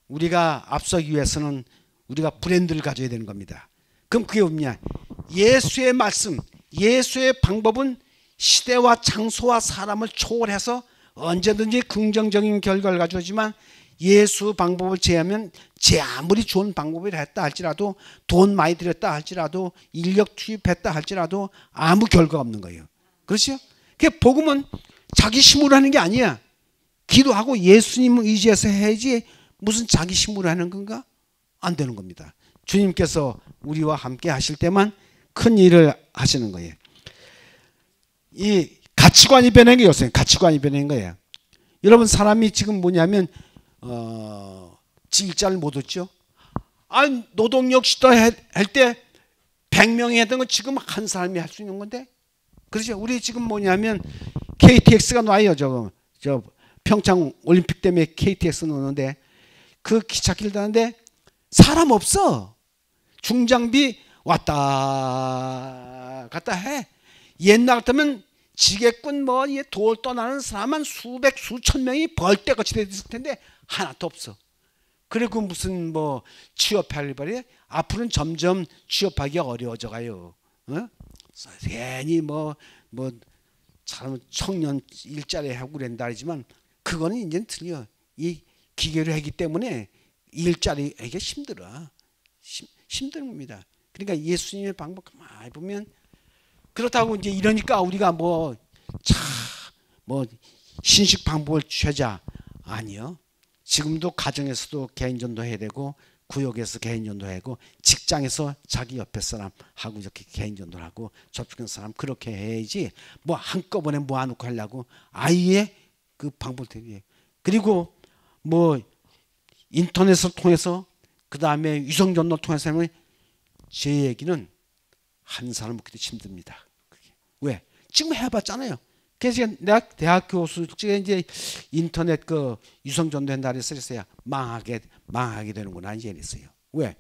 [SPEAKER 1] 우리가 앞서기 위해서는 우리가 브랜드를 가져야 되는 겁니다. 그럼 그게 뭐냐? 예수의 말씀, 예수의 방법은 시대와 장소와 사람을 초월해서 언제든지 긍정적인 결과를 가져오지만 예수 방법을 제하면 제 아무리 좋은 방법이라 했다 할지라도 돈 많이 들였다 할지라도 인력 투입했다 할지라도 아무 결과가 없는 거예요. 그렇죠? 그 복음은 자기 힘으로 하는 게 아니야. 기도하고 예수님을 의지해서 해야지 무슨 자기 힘으로 하는 건가? 안 되는 겁니다. 주님께서 우리와 함께 하실 때만 큰 일을 하시는 거예요. 이 가치관이 변한 게 요새 가치관이 변한 거예요. 여러분 사람이 지금 뭐냐면 일자를 못 얻죠. 노동력 시도 할 때 100명이 했던 건 지금 한 사람이 할 수 있는 건데. 그렇죠. 우리 지금 뭐냐면 KTX가 놔요. 저 평창 올림픽 때문에 KTX 놓는데 그 기찻길 타는데 사람 없어. 중장비 왔다 갔다 해. 옛날 같으면 지게꾼 돌 떠나는 사람은 수백 수천 명이 벌떼같이 돼 있을 텐데 하나도 없어. 그리고 무슨 취업할 일이 앞으로는 점점 취업하기가 어려워져 가요. 괜히 청년 일자리 하고 그런다 하지만 그거는 이제 틀려. 이 기계로 하기 때문에 일자리 하기가 힘들어. 힘든 겁니다. 그러니까 예수님의 방법 많이 보면 그렇다고 이제 이러니까 우리가 신식 방법을 취하자. 아니요. 지금도 가정에서도 개인전도 해야 되고 구역에서 개인전도 하고 직장에서 자기 옆에 사람하고 이렇게 개인전도를 하고 접촉한 사람 그렇게 해야지 한꺼번에 모아놓고 하려고 아예 그 방법 때문에. 그리고 뭐 인터넷을 통해서 그 다음에 위성전도 통해서 하면 제 얘기는 한 사람 먹기도 힘듭니다. 왜? 지금 해봤잖아요. 그래서 내가 대학 교수 때 이제 인터넷 그 위성전도 한다 그랬어요. 망하게 되는구나 이제 그랬어요. 왜?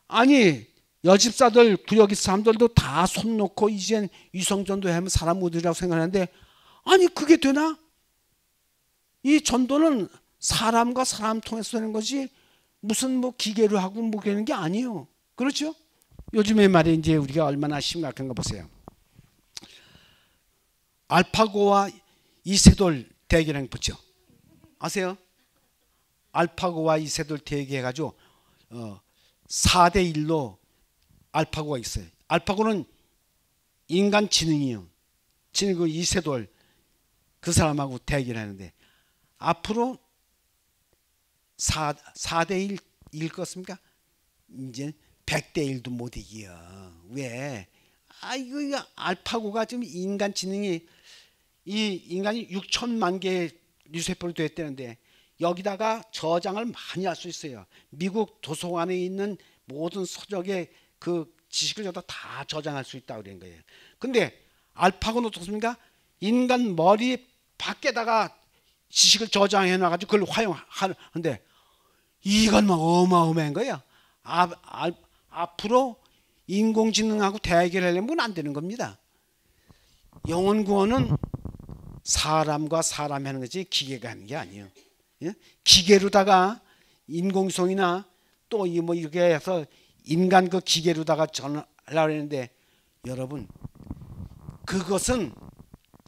[SPEAKER 1] 아니 여집사들 구역의 사람들도 다 손 놓고 이젠 위성전도 하면 사람 모드라고 생각하는데 아니 그게 되나? 이 전도는 사람과 사람 통해서 되는 거지 무슨 뭐 기계로 하고 뭐 그러는 게 아니에요. 그렇죠? 요즘에 말에 이제 우리가 얼마나 심각한가 보세요. 알파고와 이세돌 대결한 거 보죠. 아세요? 알파고와 이세돌 대결해가지고 4대 1로 알파고가 있어요. 알파고는 인간 지능이요. 지능 이세돌 그 사람하고 대결하는데 앞으로 4대 1일 것 같습니까? 이제 100대 1도 못 이겨. 왜? 이거 알파고가 지금 인간 지능이 이 인간이 6천만 개의 뇌세포로 됐다는데 여기다가 저장을 많이 할 수 있어요. 미국 도서관에 있는 모든 서적의 그 지식을 여기다 다 저장할 수 있다고 그런 거예요. 근데 알파고는 어떻습니까? 인간 머리 밖에다가 지식을 저장해 놔가지고 그걸 활용하는데 이건 막 어마어마한 거예요. 앞으로 인공지능하고 대결하려면 안 되는 겁니다. 영혼 구원은 사람과 사람이 하는 거지 기계가 하는 게 아니에요. 예? 기계로다가 인공성이나 또 뭐 이렇게 해서 인간 그 기계로다가 전하려고 했는데 여러분 그것은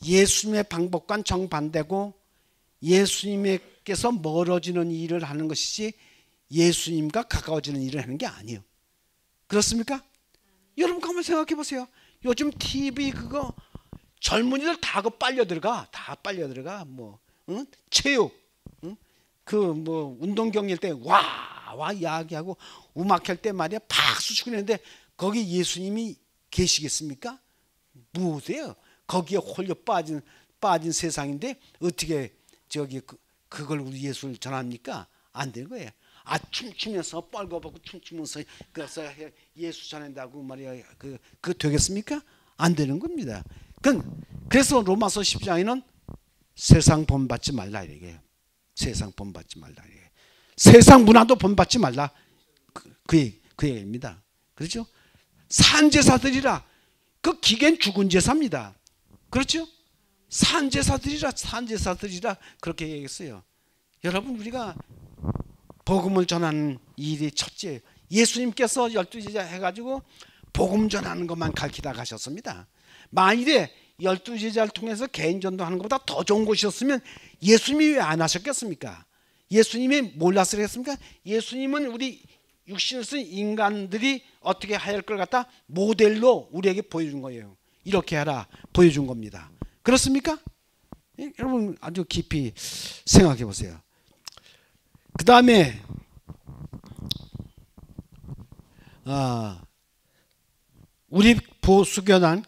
[SPEAKER 1] 예수님의 방법과는 정반대고 예수님께서 멀어지는 일을 하는 것이지 예수님과 가까워지는 일을 하는 게 아니에요. 그렇습니까? 여러분 한번 생각해 보세요. 요즘 TV 그거 젊은이들 다 그 빨려 들어가. 다 빨려 들어가. 뭐 응? 체육 그 뭐 운동 경기할 때 와 이야기하고 음악 할 때 말이야 박수 치고 있는데 거기 예수님이 계시겠습니까? 무엇이에요? 거기에 홀려 빠진 세상인데 어떻게 저기 그걸 우리 예수를 전합니까? 안 되는 거예요. 춤추면서 뻘거벗고 춤추면서 그래서 예수 전한다고 말이야 그 되겠습니까? 안 되는 겁니다. 그래서 로마서 10장에는 세상 본받지 말라 이래요. 세상 본받지 말라 이래요. 세상 문화도 본받지 말라 그 얘기입니다. 그렇죠? 산제사들이라 그 기계는 죽은 제사입니다. 그렇죠? 산제사들이라 그렇게 얘기했어요. 여러분 우리가 복음을 전하는 일이 첫째예요. 예수님께서 12제자 해가지고 복음 전하는 것만 가르치다 가셨습니다. 만일에 12제자를 통해서 개인 전도하는 것보다 더 좋은 곳이었으면 예수님이 왜 안 하셨겠습니까? 예수님이 몰랐을 겠습니까? 예수님은 우리 육신을 쓴 인간들이 어떻게 할 걸 갖다 모델로 우리에게 보여준 거예요. 이렇게 하라 보여준 겁니다. 그렇습니까? 예? 여러분 아주 깊이 생각해 보세요. 그 다음에 우리 보수교단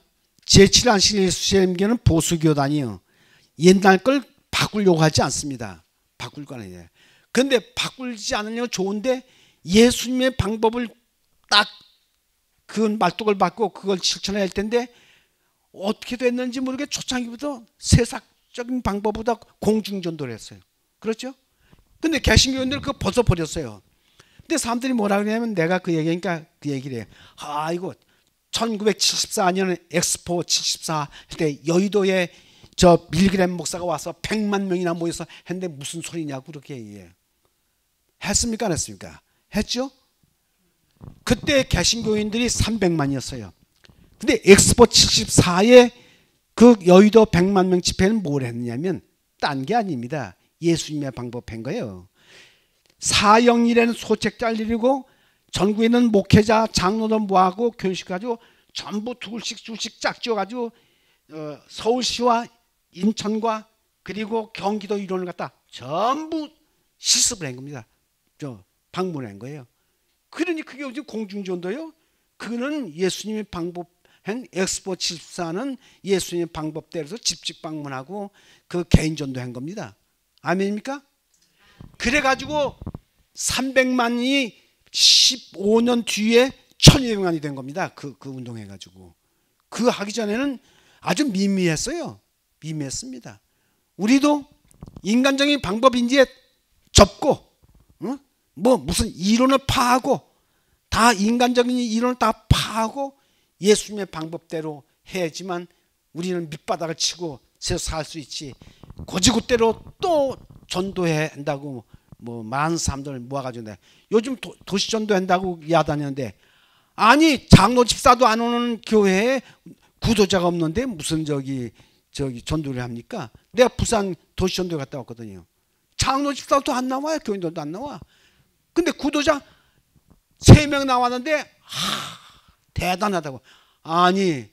[SPEAKER 1] 제7안식 예수님교는 보수교단이요. 옛날 걸 바꾸려고 하지 않습니다. 바꿀 거 아니에요. 그런데 바꾸지 않으면 좋은데 예수님의 방법을 딱 그 말뚝을 받고 그걸 실천해야 할 텐데 어떻게 됐는지 모르게 초창기부터 세상적인 방법보다 공중전도를 했어요. 그렇죠? 근데 개신교인들 그거 벗어버렸어요. 근데 사람들이 뭐라 그러냐면 내가 그 얘기니까 그 얘기를 해. 이거 1974년 엑스포 74 할 때 여의도에 저 밀그램 목사가 와서 100만 명이나 모여서 했는데 무슨 소리냐고 그렇게 얘기해요. 했습니까? 안 했습니까? 했죠? 그때 개신교인들이 300만이었어요. 근데 엑스포 74에 그 여의도 100만 명 집회는 뭘 했느냐면 딴 게 아닙니다. 예수님의 방법 한 거예요. 사형일에는 소책자를 내리고 전국에 있는 목회자 장로들 모아고 교육시켜가지고 전부 둘씩 짝 지어가지고 서울시와 인천과 그리고 경기도 이론을 갖다 전부 실습을 한 겁니다. 방문한 거예요. 그러니 그게 어디 공중전도요? 그거는 예수님의 방법 엑스포 74는 예수님의 방법대로 집집 방문하고 그 개인 전도한 겁니다. 아멘입니까? 그래가지고 300만이 15년 뒤에 1200만이 된 겁니다. 그 운동해가지고. 그 하기 전에는 아주 미미했어요. 미미했습니다. 우리도 인간적인 방법이 이제 접고, 뭐 무슨 이론을 파하고, 다 인간적인 이론을 다 파하고 예수님의 방법대로 해야지만 우리는 밑바닥을 치고 살 수 있지. 고지굿대로 또 전도해야 한다고 뭐 많은 사람들을 모아가지고 요즘 도시 전도한다고 야단이는데, 아니 장로 집사도 안 오는 교회에 구도자가 없는데 무슨 저기 전도를 합니까? 내가 부산 도시 전도 갔다 왔거든요. 장로 집사도 안 나와요. 교인들도 안 나와. 근데 구도자 3명 나왔는데 대단하다고. 아니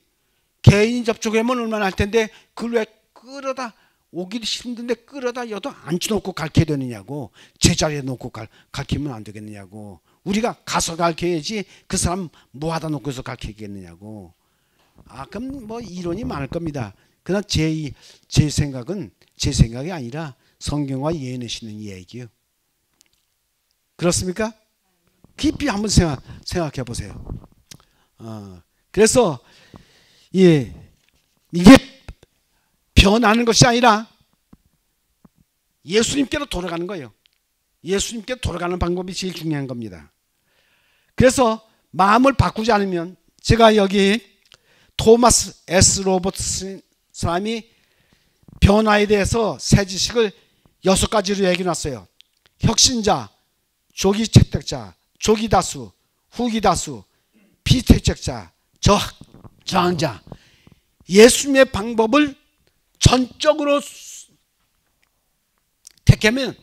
[SPEAKER 1] 개인 접촉하면 얼마나 할 텐데 그걸 왜 끌어다 오기 힘든데 끌어다 여도 앉혀놓고 가르쳐야 되느냐고. 제자리에 놓고 가르치면 안 되겠느냐고. 우리가 가서 가르쳐야지 그 사람 모아다 놓고서 가르치겠느냐고. 그럼 뭐 이론이 많을 겁니다. 그러나 제 생각은 제 생각이 아니라 성경과 예언하시는 얘기예요. 그렇습니까? 깊이 한번 생각해 보세요. 그래서 이게 변하는 것이 아니라 예수님께로 돌아가는 거예요. 예수님께로 돌아가는 방법이 제일 중요한 겁니다. 그래서 마음을 바꾸지 않으면, 제가 여기 토마스 S. 로버트슨 사람이 변화에 대해서 새 지식을 6가지로 얘기해 놨어요. 혁신자, 조기 채택자, 조기 다수, 후기 다수, 비채택자, 저항자. 예수님의 방법을 전적으로 택하면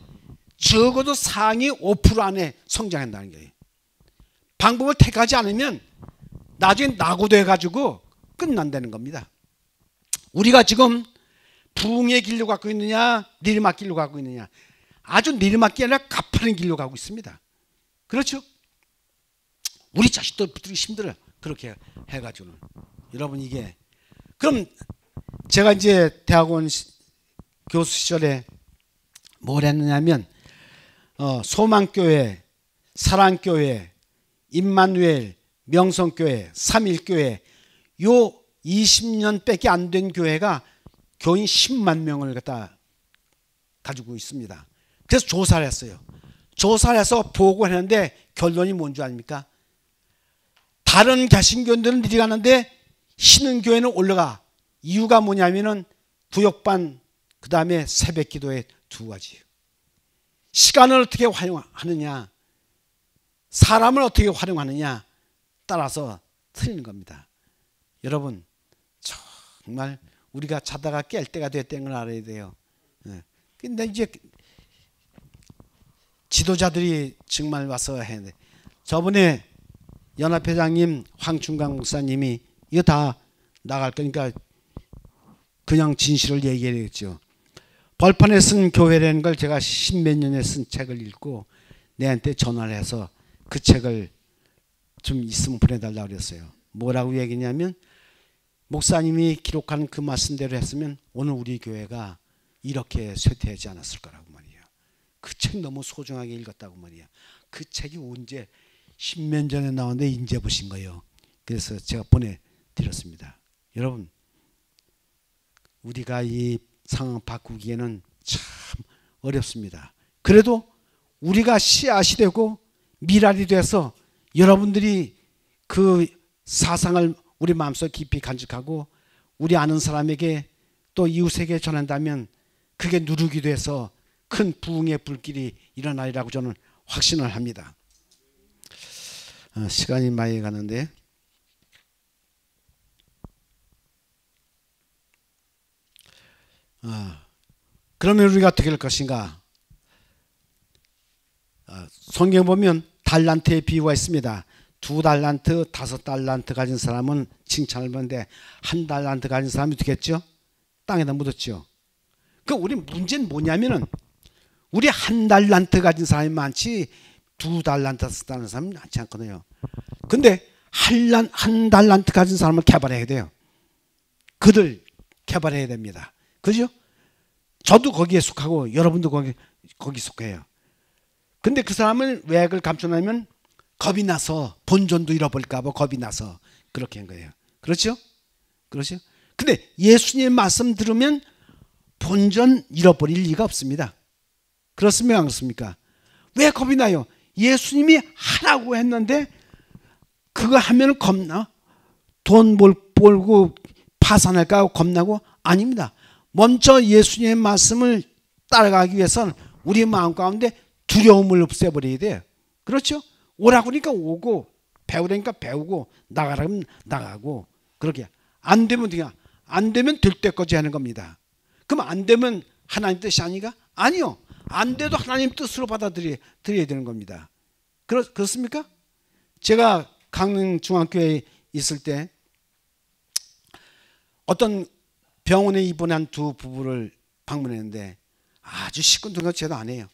[SPEAKER 1] 적어도 상위 5% 안에 성장한다는 거예요. 방법을 택하지 않으면 나중에 낙오돼 가지고 끝난다는 겁니다. 우리가 지금 부흥의 길로 가고 있느냐, 내리막길로 가고 있느냐. 아주 내리막길이 아니라 가파른 길로 가고 있습니다. 그렇죠? 우리 자식들 붙들기 힘들어요. 그렇게 해가지고는. 여러분 이게. 그럼 제가 이제 대학원 교수 시절에 뭘 했느냐면 소망교회, 사랑교회, 임마누엘, 명성교회, 삼일교회, 요 20년밖에 안 된 교회가 교인 10만 명을 가지고 있습니다. 그래서 조사를 했어요. 조사를 해서 보고를 했는데 결론이 뭔 줄 아닙니까? 다른 개신교인들은 이리 가는데 신흥교회는 올라가. 이유가 뭐냐면은 구역반, 그 다음에 새벽기도의 2가지. 시간을 어떻게 활용하느냐, 사람을 어떻게 활용하느냐 따라서 틀리는 겁니다. 여러분 정말 우리가 자다가 깰 때가 됐다는 걸 알아야 돼요. 근데 이제 지도자들이 정말 와서 해야 돼. 저번에 연합회장님 황충강 목사님이 이거 다 나갈 거니까 그냥 진실을 얘기해야겠죠. 벌판에 쓴 교회라는 걸 제가 10몇 년에 쓴 책을 읽고 내한테 전화를 해서 그 책을 좀 있으면 보내달라고 그랬어요. 뭐라고 얘기냐면, 목사님이 기록한 그 말씀대로 했으면 오늘 우리 교회가 이렇게 쇠퇴하지 않았을 거라고 말이에요. 그 책 너무 소중하게 읽었다고 말이에요. 그 책이 언제 10년 전에 나왔는데 인제 보신 거예요. 그래서 제가 보내드렸습니다. 여러분 우리가 이 상황 바꾸기에는 참 어렵습니다. 그래도 우리가 씨앗이 되고 미랄이 돼서 여러분들이 그 사상을 우리 마음속 깊이 간직하고 우리 아는 사람에게 또 이웃에게 전한다면 그게 누룩이 돼서 큰 부흥의 불길이 일어나리라고 저는 확신을 합니다. 시간이 많이 가는데 그러면 우리가 어떻게 할 것인가? 성경 보면 달란트의 비유가 있습니다. 2달란트, 5달란트 가진 사람은 칭찬을 받는데 1달란트 가진 사람이 어떻게 했죠? 땅에다 묻었죠. 그 우리 문제는 뭐냐면은 우리 1달란트 가진 사람이 많지 2달란트 쓰다는 사람이 많지 않거든요. 근데 한 달란트 가진 사람을 개발해야 돼요. 그들 개발해야 됩니다. 그죠? 저도 거기에 속하고 여러분도 거기 속해요. 근데 그 사람은 왜 그걸 감추냐면 겁이 나서 본전도 잃어버릴까 봐 겁이 나서 그렇게 한 거예요. 그렇죠? 그렇죠? 근데 예수님의 말씀 들으면 본전 잃어버릴 리가 없습니다. 그렇습니까? 안 그렇습니까? 왜 겁이 나요? 예수님이 하라고 했는데 그거 하면 겁나? 돈 벌고 파산할까 하고 겁나고? 아닙니다. 먼저 예수님의 말씀을 따라가기 위해서는 우리 마음 가운데 두려움을 없애버려야 돼요. 그렇죠? 오라고 그러니까 오고 배우라니까 배우고 나가라면 나가고 그렇게 안 되면 어떻게 안 되면 될 때까지 하는 겁니다. 그럼 안 되면 하나님 뜻이 아니가? 아니요. 안 돼도 하나님 뜻으로 받아들여야 되는 겁니다. 그렇습니까? 제가 강릉 중학교에 있을 때 어떤 병원에 입원한 두 부부를 방문했는데 아주 시큰둥하게 제도 안 해요.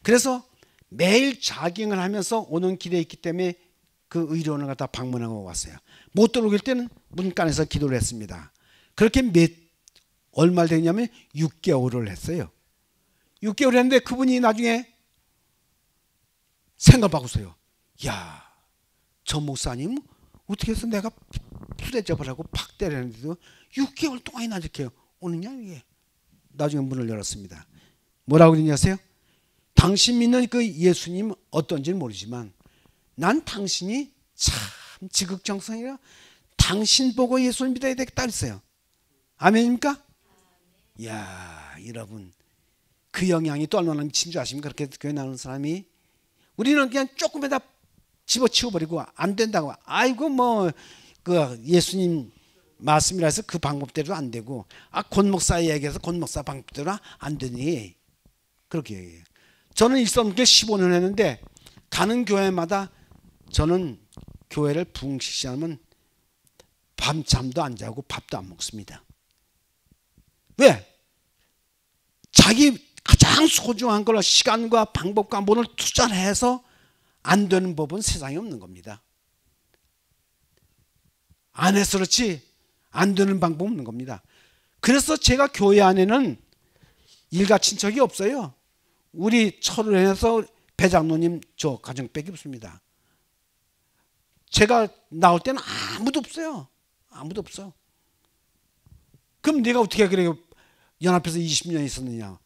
[SPEAKER 1] 그래서 매일 자깅을 하면서 오는 길에 있기 때문에 그 의료원을 갖다 방문하고 왔어요. 못 들어올 때는 문간에서 기도를 했습니다. 그렇게 얼마 되냐면 6개월을 했어요. 6개월 했는데 그분이 나중에 생각하고서요. 야, 저 목사님 어떻게 해서 내가 푸대접을 하고 팍 때리는데도 6개월 동안이나 이렇게 오느냐 이게. 나중에 문을 열었습니다. 뭐라고 그러냐세요? 당신 믿는 그 예수님 어떤지는 모르지만 난 당신이 참 지극정성이라 당신 보고 예수를 믿어야 되겠다 그랬어요. 아멘입니까? 이야, 여러분 그 영향이 또 얼마나 미친 줄 아십니까? 그렇게 교회 나오는 사람이. 우리는 그냥 조금에다 집어치워버리고 안 된다고. 아이고 뭐 그 예수님 말씀이라 해서 그 방법대로 안 되고 권 목사 얘기해서 권 목사 방법대로 안 되니 그렇게 얘기해요. 저는 일선교회 15년 했는데 가는 교회마다 저는 교회를 부흥시키지 않으면 밤잠도 안 자고 밥도 안 먹습니다. 왜? 자기 가장 소중한 걸 시간과 방법과 돈을 투자를 해서 안 되는 법은 세상에 없는 겁니다. 안 해서 그렇지 안 되는 방법은 없는 겁니다. 그래서 제가 교회 안에는 일가 친척이 없어요. 우리 철원에서 배장로님 저 가정밖에 없습니다. 제가 나올 때는 아무도 없어요. 아무도 없어. 그럼 내가 어떻게 그래 연합해서 20년 있었느냐.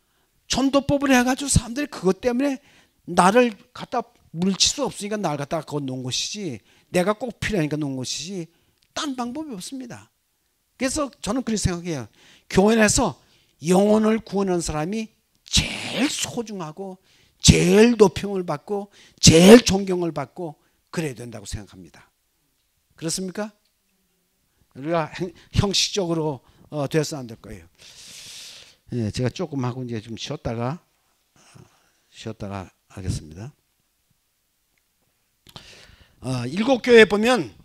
[SPEAKER 1] 전도법을 해가지고 사람들이 그것 때문에 나를 갖다 물칠 수 없으니까 나를 갖다 그거 놓은 것이지 내가 꼭 필요하니까 놓은 것이지 딴 방법이 없습니다. 그래서 저는 그렇게 생각해요. 교회에서 영혼을 구원하는 사람이 제일 소중하고 제일 높임을 받고 제일 존경을 받고 그래야 된다고 생각합니다. 그렇습니까? 우리가 형식적으로 돼서 안 될 거예요. 예, 제가 조금 하고 이제 좀 쉬었다가 하겠습니다. 일곱 교회 보면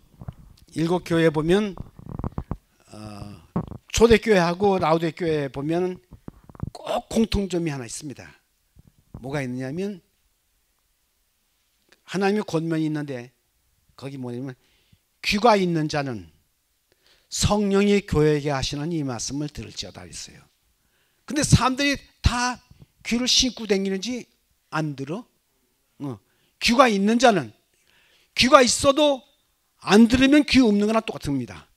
[SPEAKER 1] 초대교회하고 라우디게교회 보면 꼭 공통점이 하나 있습니다. 뭐가 있느냐면 하나님의 권면이 있는데 거기 뭐냐면 귀가 있는 자는 성령이 교회에게 하시는 이 말씀을 들을지어다 했어요. 근데 사람들이 다 귀를 신고 다니는지 안 들어? 귀가 있는 자는 귀가 있어도 안 들으면 귀 없는 거나 똑같습니다.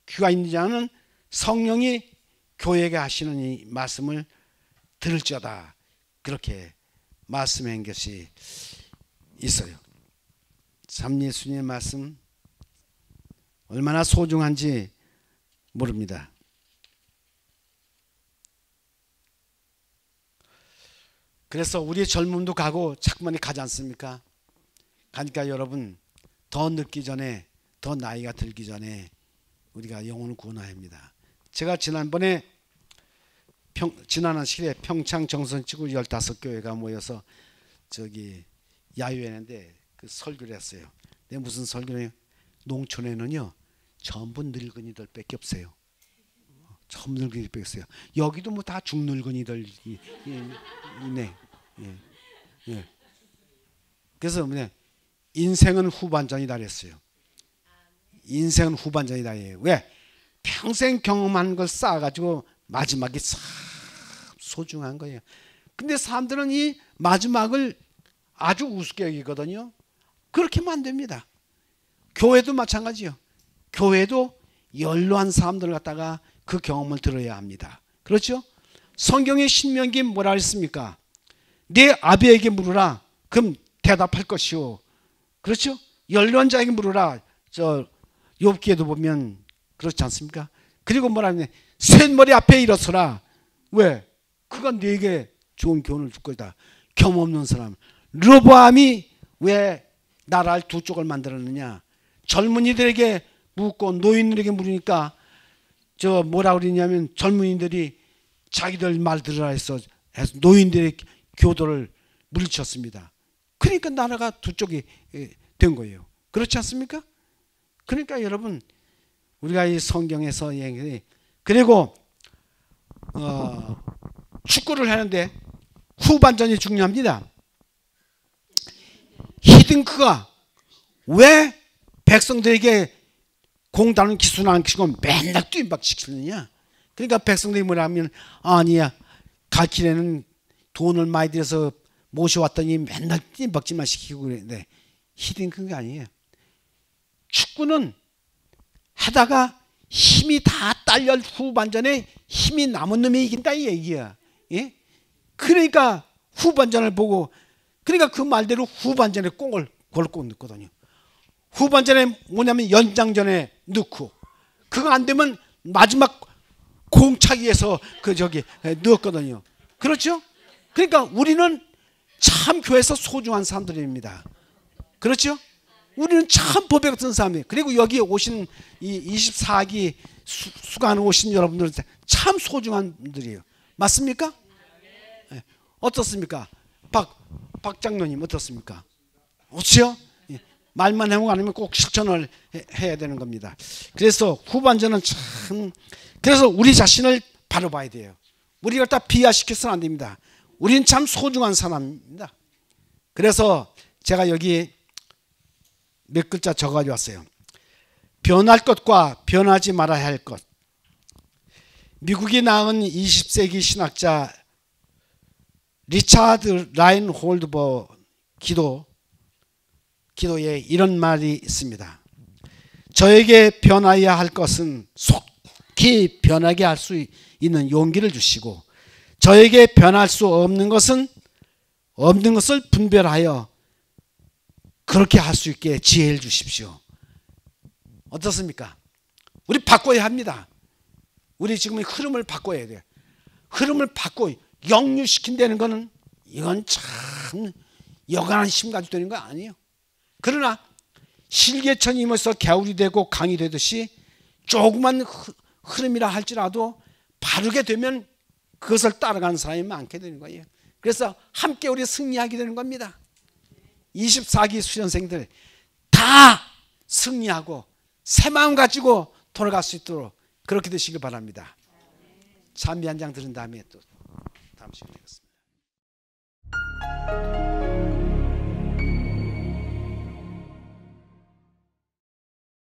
[SPEAKER 1] 귀가 있는 자는 성령이 교회에게 하시는 이 말씀을 들을지어다 그렇게 말씀한 것이 있어요. 참 예수님의 말씀 얼마나 소중한지 모릅니다. 그래서 우리의 젊음도 가고 자꾸만 가지 않습니까? 가니까 여러분 더 늙기 전에 더 나이가 들기 전에 우리가 영혼을 구원해야 합니다. 제가 지난번에 지난한 시기에 평창 정선지구 15교회가 모여서 저기 야유회했는데 그 설교를 했어요. 근데 무슨 설교냐? 농촌에는요 전부 늙은이들 밖에 없어요. 전부 늙은이들 밖에 없어요. 여기도 뭐 다 중늙은이들 있네. 예. 그래서 인생은 후반전이다 그랬어요. 인생은 후반전이다. 왜? 평생 경험한 걸 쌓아가지고 마지막이 참 소중한 거예요. 근데 사람들은 이 마지막을 아주 우습게 여기거든요. 그렇게 하면 안 됩니다. 교회도 마찬가지요. 교회도 연로한 사람들을 갖다가 그 경험을 들어야 합니다. 그렇죠? 성경의 신명기 뭐라 했습니까? 네 아비에게 물으라. 그럼 대답할 것이요. 그렇죠? 연로한 자에게 물으라. 저 욥기에도 보면 그렇지 않습니까? 그리고 뭐라 하냐? 쇳머리 앞에 일어서라. 왜? 그가 네게 좋은 교훈을 줄 거다. 경험 없는 사람. 르보암이 왜 나라를 두 쪽을 만들었느냐? 젊은이들에게 묻고 노인들에게 물으니까 저 뭐라 그러냐면 젊은이들이 자기들 말 들으라 해서 노인들의 교도를 물리쳤습니다. 그러니까 나라가 두 쪽이 된 거예요. 그렇지 않습니까? 그러니까 여러분 우리가 이 성경에서 얘기 그리고 축구를 하는데 후반전이 중요합니다. 히딩크가 왜 백성들에게 공다는 기술 안 시키고 맨날 뛰박 시키느냐? 그러니까 백성들이 뭐라면 아니야 갈 길에는 돈을 많이 들여서 모셔왔더니 맨날 뛰박질만 시키고 그랬는데 히딩크가 아니에요. 축구는 하다가 힘이 다 딸려 후반전에 힘이 남은 놈이 이긴다 이 얘기야. 예? 그러니까 후반전을 보고 그러니까 그 말대로 후반전에 골을 꼭 넣거든요. 후반전에 뭐냐면 연장전에 넣고 그거 안 되면 마지막 공차기에서 넣었거든요. 그렇죠? 그러니까 우리는 참 교회에서 소중한 사람들입니다. 그렇죠? 우리는 참 법에 같은 사람이에요. 그리고 여기 오신 이 24기 수강 오신 여러분들은 참 소중한 분들이에요. 맞습니까? 네. 어떻습니까? 박 장로님 어떻습니까? 그렇죠? 말만 해오고 아니면 꼭 실천을 해야 되는 겁니다. 그래서 후반전은 참 그래서 우리 자신을 바로 봐야 돼요. 우리가 다 비하시켜서는 안 됩니다. 우리는 참 소중한 사람입니다. 그래서 제가 여기 몇 글자 적어가지고 왔어요. 변할 것과 변하지 말아야 할 것. 미국이 낳은 20세기 신학자 리차드 라인홀드버 기도에 이런 말이 있습니다. 저에게 변하여야 할 것은 속히 변하게 할 수 있는 용기를 주시고 저에게 변할 수 없는 것은 없는 것을 분별하여 그렇게 할 수 있게 지혜를 주십시오. 어떻습니까? 우리 바꿔야 합니다. 우리 지금 흐름을 바꿔야 돼요. 흐름을 바꿔 역류시킨다는 것은 이건 참 여간한 힘 가지고 되는 거 아니에요. 그러나 실개천이 임해서 겨울이 되고 강이 되듯이 조그만 흐름이라 할지라도 바르게 되면 그것을 따라가는 사람이 많게 되는 거예요. 그래서 함께 우리 승리하게 되는 겁니다. 24기 수련생들 다 승리하고 새 마음 가지고 돌아갈 수 있도록 그렇게 되시길 바랍니다. 찬미 한 장 들은 다음에 또 다음 시간에 뵙겠습니다.